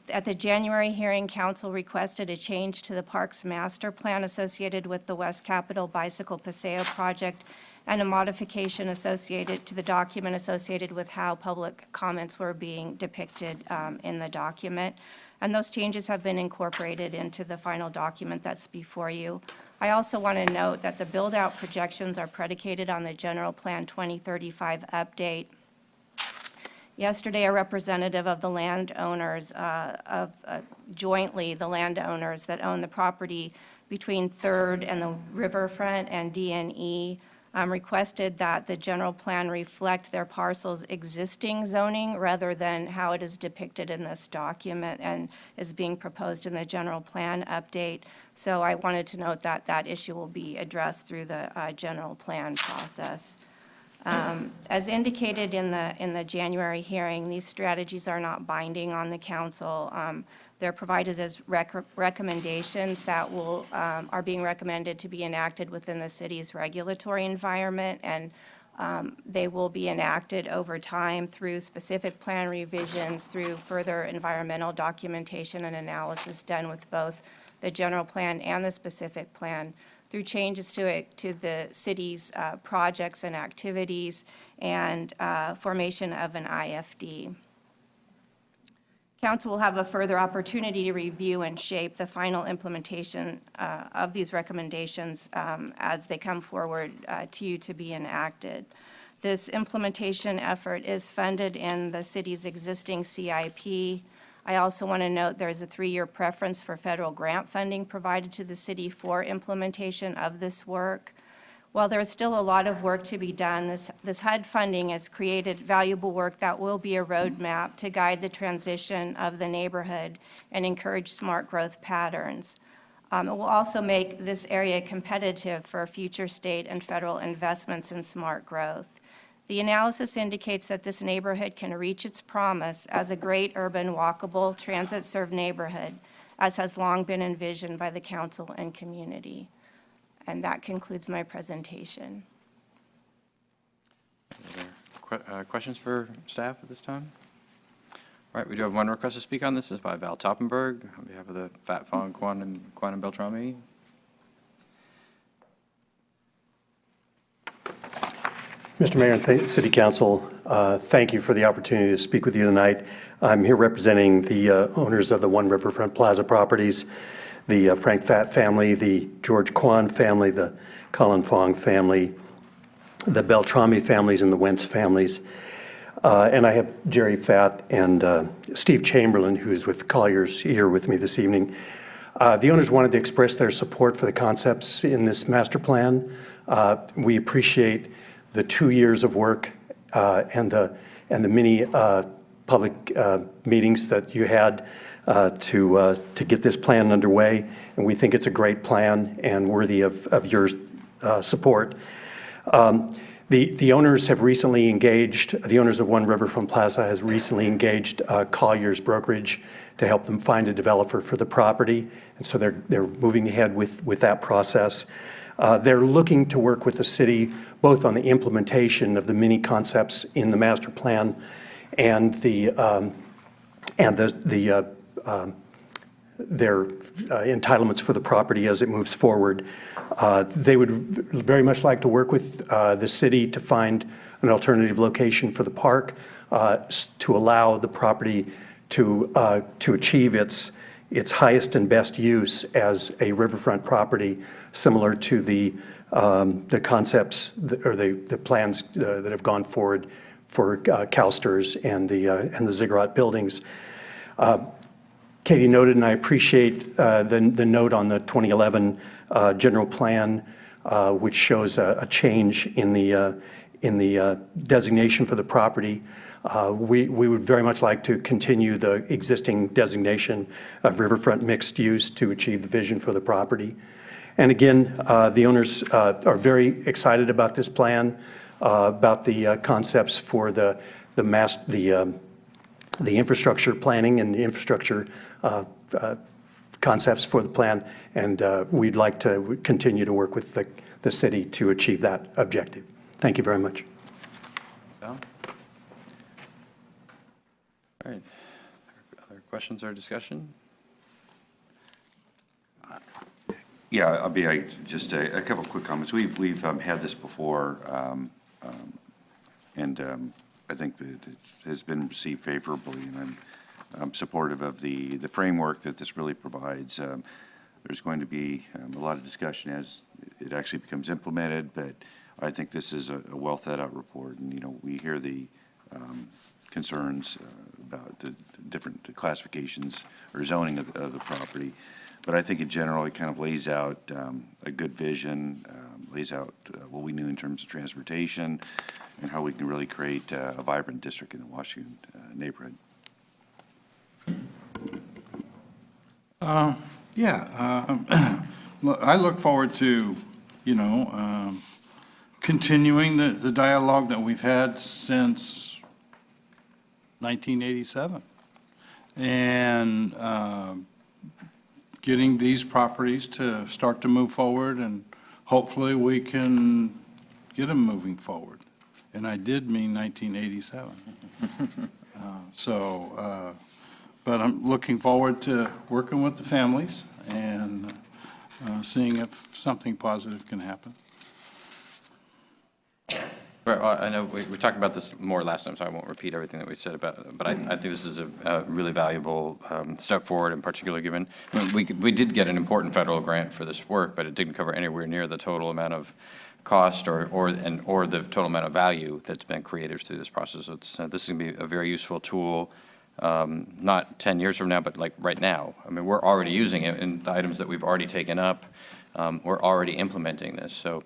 At the January hearing, council requested a change to the parks master plan associated with the West Capitol Bicycle Paseo project and a modification associated to the document associated with how public comments were being depicted in the document. And those changes have been incorporated into the final document that's before you. I also want to note that the build-out projections are predicated on the General Plan 2035 update. Yesterday, a representative of the landowners, jointly the landowners that own the property between 3rd and the riverfront and DNE, requested that the general plan reflect their parcel's existing zoning rather than how it is depicted in this document and is being proposed in the general plan update. So I wanted to note that that issue will be addressed through the general plan process. As indicated in the January hearing, these strategies are not binding on the council. They're provided as recommendations that are being recommended to be enacted within the city's regulatory environment, and they will be enacted over time through specific plan revisions, through further environmental documentation and analysis done with both the general plan and the specific plan, through changes to the city's projects and activities, and formation of an IFD. Council will have a further opportunity to review and shape the final implementation of these recommendations as they come forward to you to be enacted. This implementation effort is funded in the city's existing CIP. I also want to note there's a 3-year preference for federal grant funding provided to the city for implementation of this work. While there is still a lot of work to be done, this HUD funding has created valuable work that will be a roadmap to guide the transition of the neighborhood and encourage smart growth patterns. It will also make this area competitive for future state and federal investments in smart growth. The analysis indicates that this neighborhood can reach its promise as a great urban, walkable, transit-served neighborhood, as has long been envisioned by the council and community. And that concludes my presentation. Are there questions for staff at this time? All right, we do have one request to speak on this. This is by Val Toppenberg on behalf of the Fat Fong, Quan and Beltrami. Mr. Mayor and City Council, thank you for the opportunity to speak with you tonight. I'm here representing the owners of the One Riverfront Plaza properties, the Frank Fat family, the George Quan family, the Colin Fong family, the Beltrami families, and the Wentz families. And I have Jerry Fat and Steve Chamberlain, who is with Colliers, here with me this evening. The owners wanted to express their support for the concepts in this master plan. We appreciate the 2 years of work and the many public meetings that you had to get this plan underway, and we think it's a great plan and worthy of your support. The owners have recently engaged, the owners of One Riverfront Plaza has recently engaged Colliers Brokerage to help them find a developer for the property, and so they're moving ahead with that process. They're looking to work with the city both on the implementation of the many concepts in the master plan and their entitlements for the property as it moves forward. They would very much like to work with the city to find an alternative location for the park to allow the property to achieve its highest and best use as a riverfront property, similar to the concepts or the plans that have gone forward for CalSTRS and the Ziggurat buildings. Katie noted, and I appreciate the note on the 2011 general plan, which shows a change in the designation for the property. We would very much like to continue the existing designation of riverfront mixed use to achieve the vision for the property. And again, the owners are very excited about this plan, about the concepts for the infrastructure planning and the infrastructure concepts for the plan, and we'd like to continue to work with the city to achieve that objective. Thank you very much. All right. Other questions or discussion? Yeah, I'll be just a couple of quick comments. We've had this before, and I think that it has been received favorably, and I'm supportive of the framework that this really provides. There's going to be a lot of discussion as it actually becomes implemented, but I think this is a well thought out report, and we hear the concerns about the different classifications or zoning of the property. But I think in general, it kind of lays out a good vision, lays out what we knew in terms of transportation and how we can really create a vibrant district in the Washington neighborhood. I look forward to, continuing the dialogue that we've had since 1987. And getting these properties to start to move forward, and hopefully we can get them moving forward. And I did mean 1987. But I'm looking forward to working with the families and seeing if something positive can happen. All I know we talked about this more last time, so I won't repeat everything that we said about it, but I think this is a really valuable step forward, in particular given, I mean, we did get an important federal grant for this work, but it didn't cover anywhere near the total amount of cost or the total amount of value that's been created through this process. So this is going to be a very useful tool, not 10 years from now, but like right now. I mean, we're already using it in the items that we've already taken up. We're already implementing this. So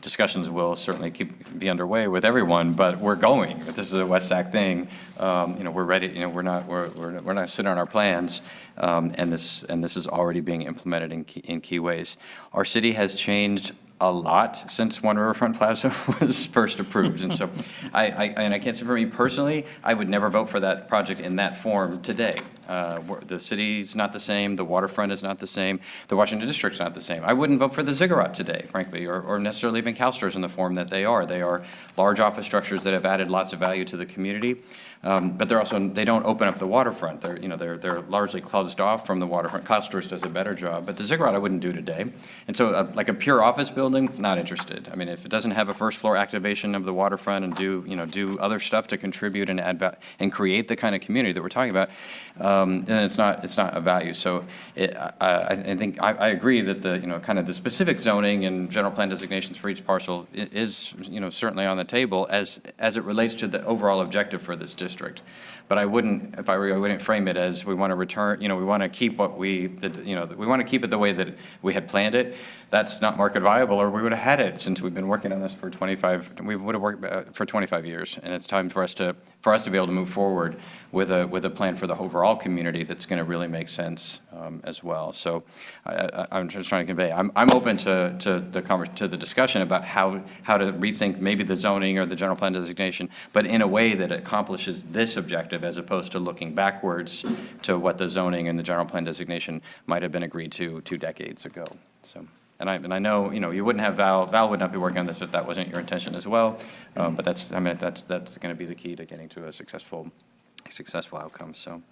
discussions will certainly be underway with everyone, but we're going. If this is a West Sac thing, we're ready. We're not sitting on our plans, and this is already being implemented in key ways. Our city has changed a lot since One Riverfront Plaza was first approved, and so I can't say for me personally, I would never vote for that project in that form today. The city's not the same, the waterfront is not the same, the Washington District's not the same. I wouldn't vote for the Ziggurat today, frankly, or necessarily even CalSTRS in the form that they are. They are large office structures that have added lots of value to the community, but they don't open up the waterfront. They're largely closed off from the waterfront. CalSTRS does a better job, but the Ziggurat I wounidn't do today. And so like a pure office building, not interested. I mean, if it doesn't have a first floor activation of the waterfront and do other stuff to contribute and add and create the kind of community that we're talking about, then it's not a value. So I think I agree that the kind of the specific zoning and general plan designations for each parcel is certainly on the table as it relates to the overall objective for this district. But I wouldn't, if I were you, I wouldn't frame it as we want to return. We want to keep we want to keep it the way that we had planned it. That's not market viable, or we would have had it since we've been working on this for 25. We would have worked for 25 years, and it's time for us to be able to move forward with a plan for the overall community that's going to really make sense as well. So I'm just trying to convey. I'm open to the discussion about how to rethink maybe the zoning or the general plan designation, but in a way that accomplishes this objective as opposed to looking backwards to what the zoning and the general plan designation might have been agreed to 2 decades ago. So. And I know, you wouldn't have Val would not be working on this if that wasn't your intention as well. But that's going to be the key to getting to a successful outcome. So,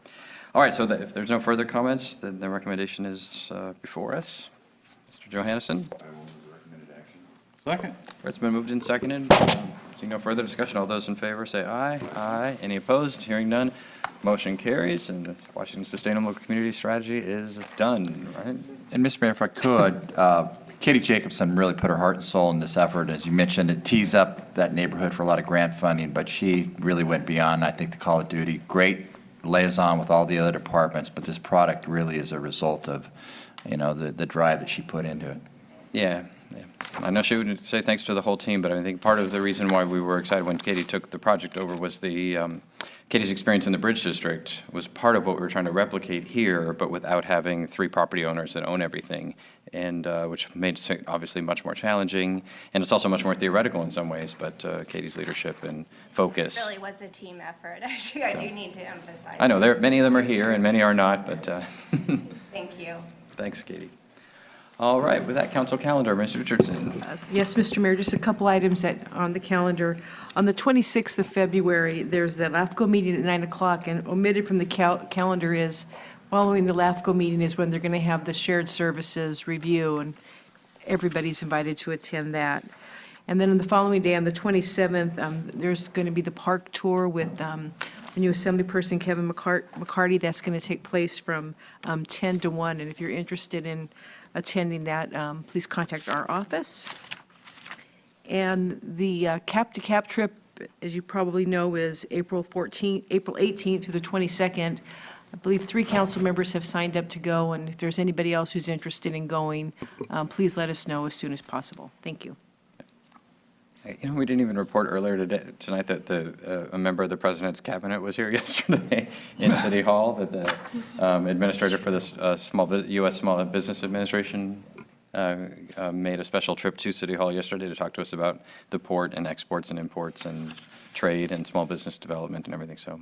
all right. So if there's no further comments, then the recommendation is before us. Mr. Johannesson. I will move the recommended action. Second. It's been moved and seconded. Seeing no further discussion, all those in favor say aye. Aye. Any opposed? Hearing none. Motion carries, and the Washington Sustainable Community Strategy is done. Right? And Mr. Mayor, if I could, Katie Jacobson really put her heart and soul in this effort. As you mentioned, it tees up that neighborhood for a lot of grant funding, but she really went beyond, I think, the call of duty. Great liaison with all the other departments, but this product really is a result of, the drive that she put into it. Yeah. I know she would say thanks to the whole team, but I think part of the reason why we were excited when Katie took the project over was Katie's experience in the Bridge District was part of what we were trying to replicate here, but without having 3 property owners that own everything, and which made it obviously much more challenging, and it's also much more theoretical in some ways, but Katie's leadership and focus. It really was a team effort. Actually, I do need to emphasize. I know, many of them are here and many are not, but. Thank you. Thanks, Katie. All right, with that council calendar, Ms. Richardson. Yes, Mr. Mayor, just a couple items on the calendar. On the 26th of February, there's the LAFCO meeting at 9 o'clock, and omitted from the calendar is, following the LAFCO meeting is when they're going to have the shared services review, and everybody's invited to attend that. And then on the following day, on the 27th, there's going to be the park tour with the new Assemblyperson Kevin McCarty. That's going to take place from 10 to 1, and if you're interested in attending that, please contact our office. And the Cap to Cap trip, as you probably know, is April 18th through the 22nd. I believe 3 council members have signed up to go, and if there's anybody else who's interested in going, please let us know as soon as possible. Thank you. We didn't even report earlier tonight that a member of the president's cabinet was here yesterday in City Hall, that the administrator for the U.S. Small Business Administration made a special trip to City Hall yesterday to talk to us about the port and exports and imports and trade and small business development and everything. So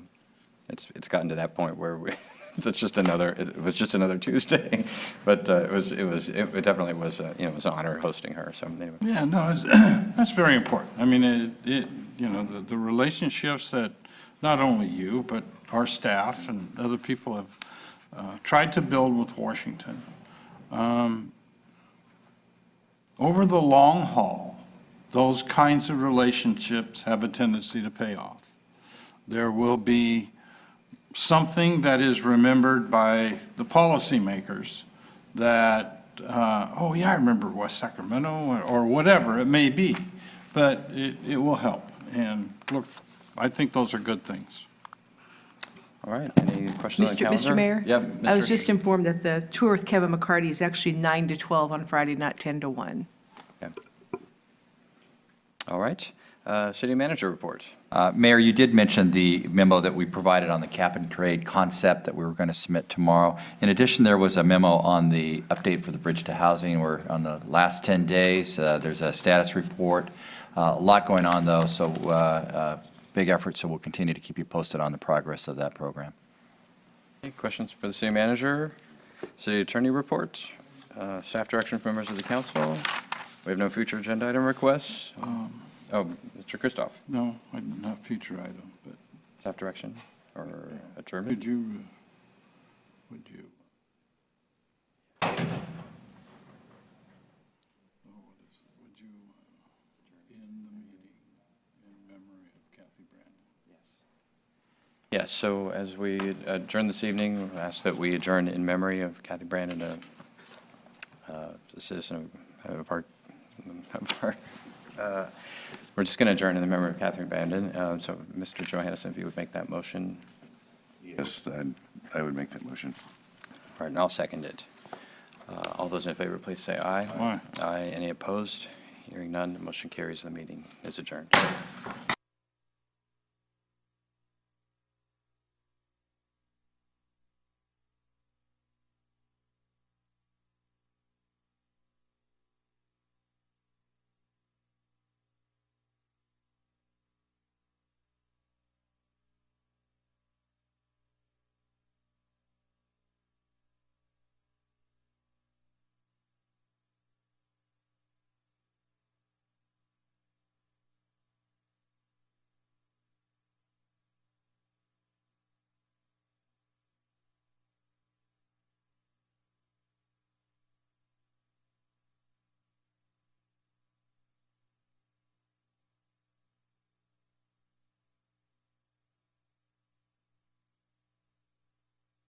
it's gotten to that point where it was just another Tuesday, but it definitely was it was an honor hosting her. So anyway. Yeah, no, that's very important. I mean, the relationships that not only you but our staff and other people have tried to build with Washington over the long haul those kinds of relationships have a tendency to pay off. There will be something that is remembered by the policymakers that, oh yeah, I remember West Sacramento, or whatever it may be, but it will help. And look, I think those are good things. All right, any questions on the calendar? Mr. Mayor? Yep. I was Mr. just informed that the tour with Kevin McCarty is actually 9 to 12 on Friday, not 10 to 1. Okay. All right, city manager report. Mayor, you did mention the memo that we provided on the cap and trade concept that we were going to submit tomorrow. In addition, there was a memo on the update for the bridge to housing. We're on the last 10 days. There's a status report. A lot going on, though, so big effort, so we'll continue to keep you posted on the progress of that program. Any questions for the city manager? City attorney report? Staff direction from members of the council? We have no future agenda item requests? Oh, Mr. Christoph, No, I didn't have future item, but staff direction or adjournment? would you? End the meeting in memory of Kathy Brandon. Yes, so as we adjourn this evening, I ask that we adjourn in memory of Kathy Brandon, a citizen of our, we're just going to adjourn in the memory of Catherine Brandon. So Mr. Johannesson, if you would make that motion. Yes, I would make that motion. All right, and I'll second it. All those in favor, please say aye. Aye. Aye. Any opposed? Hearing none, the motion carries. The meeting is adjourned.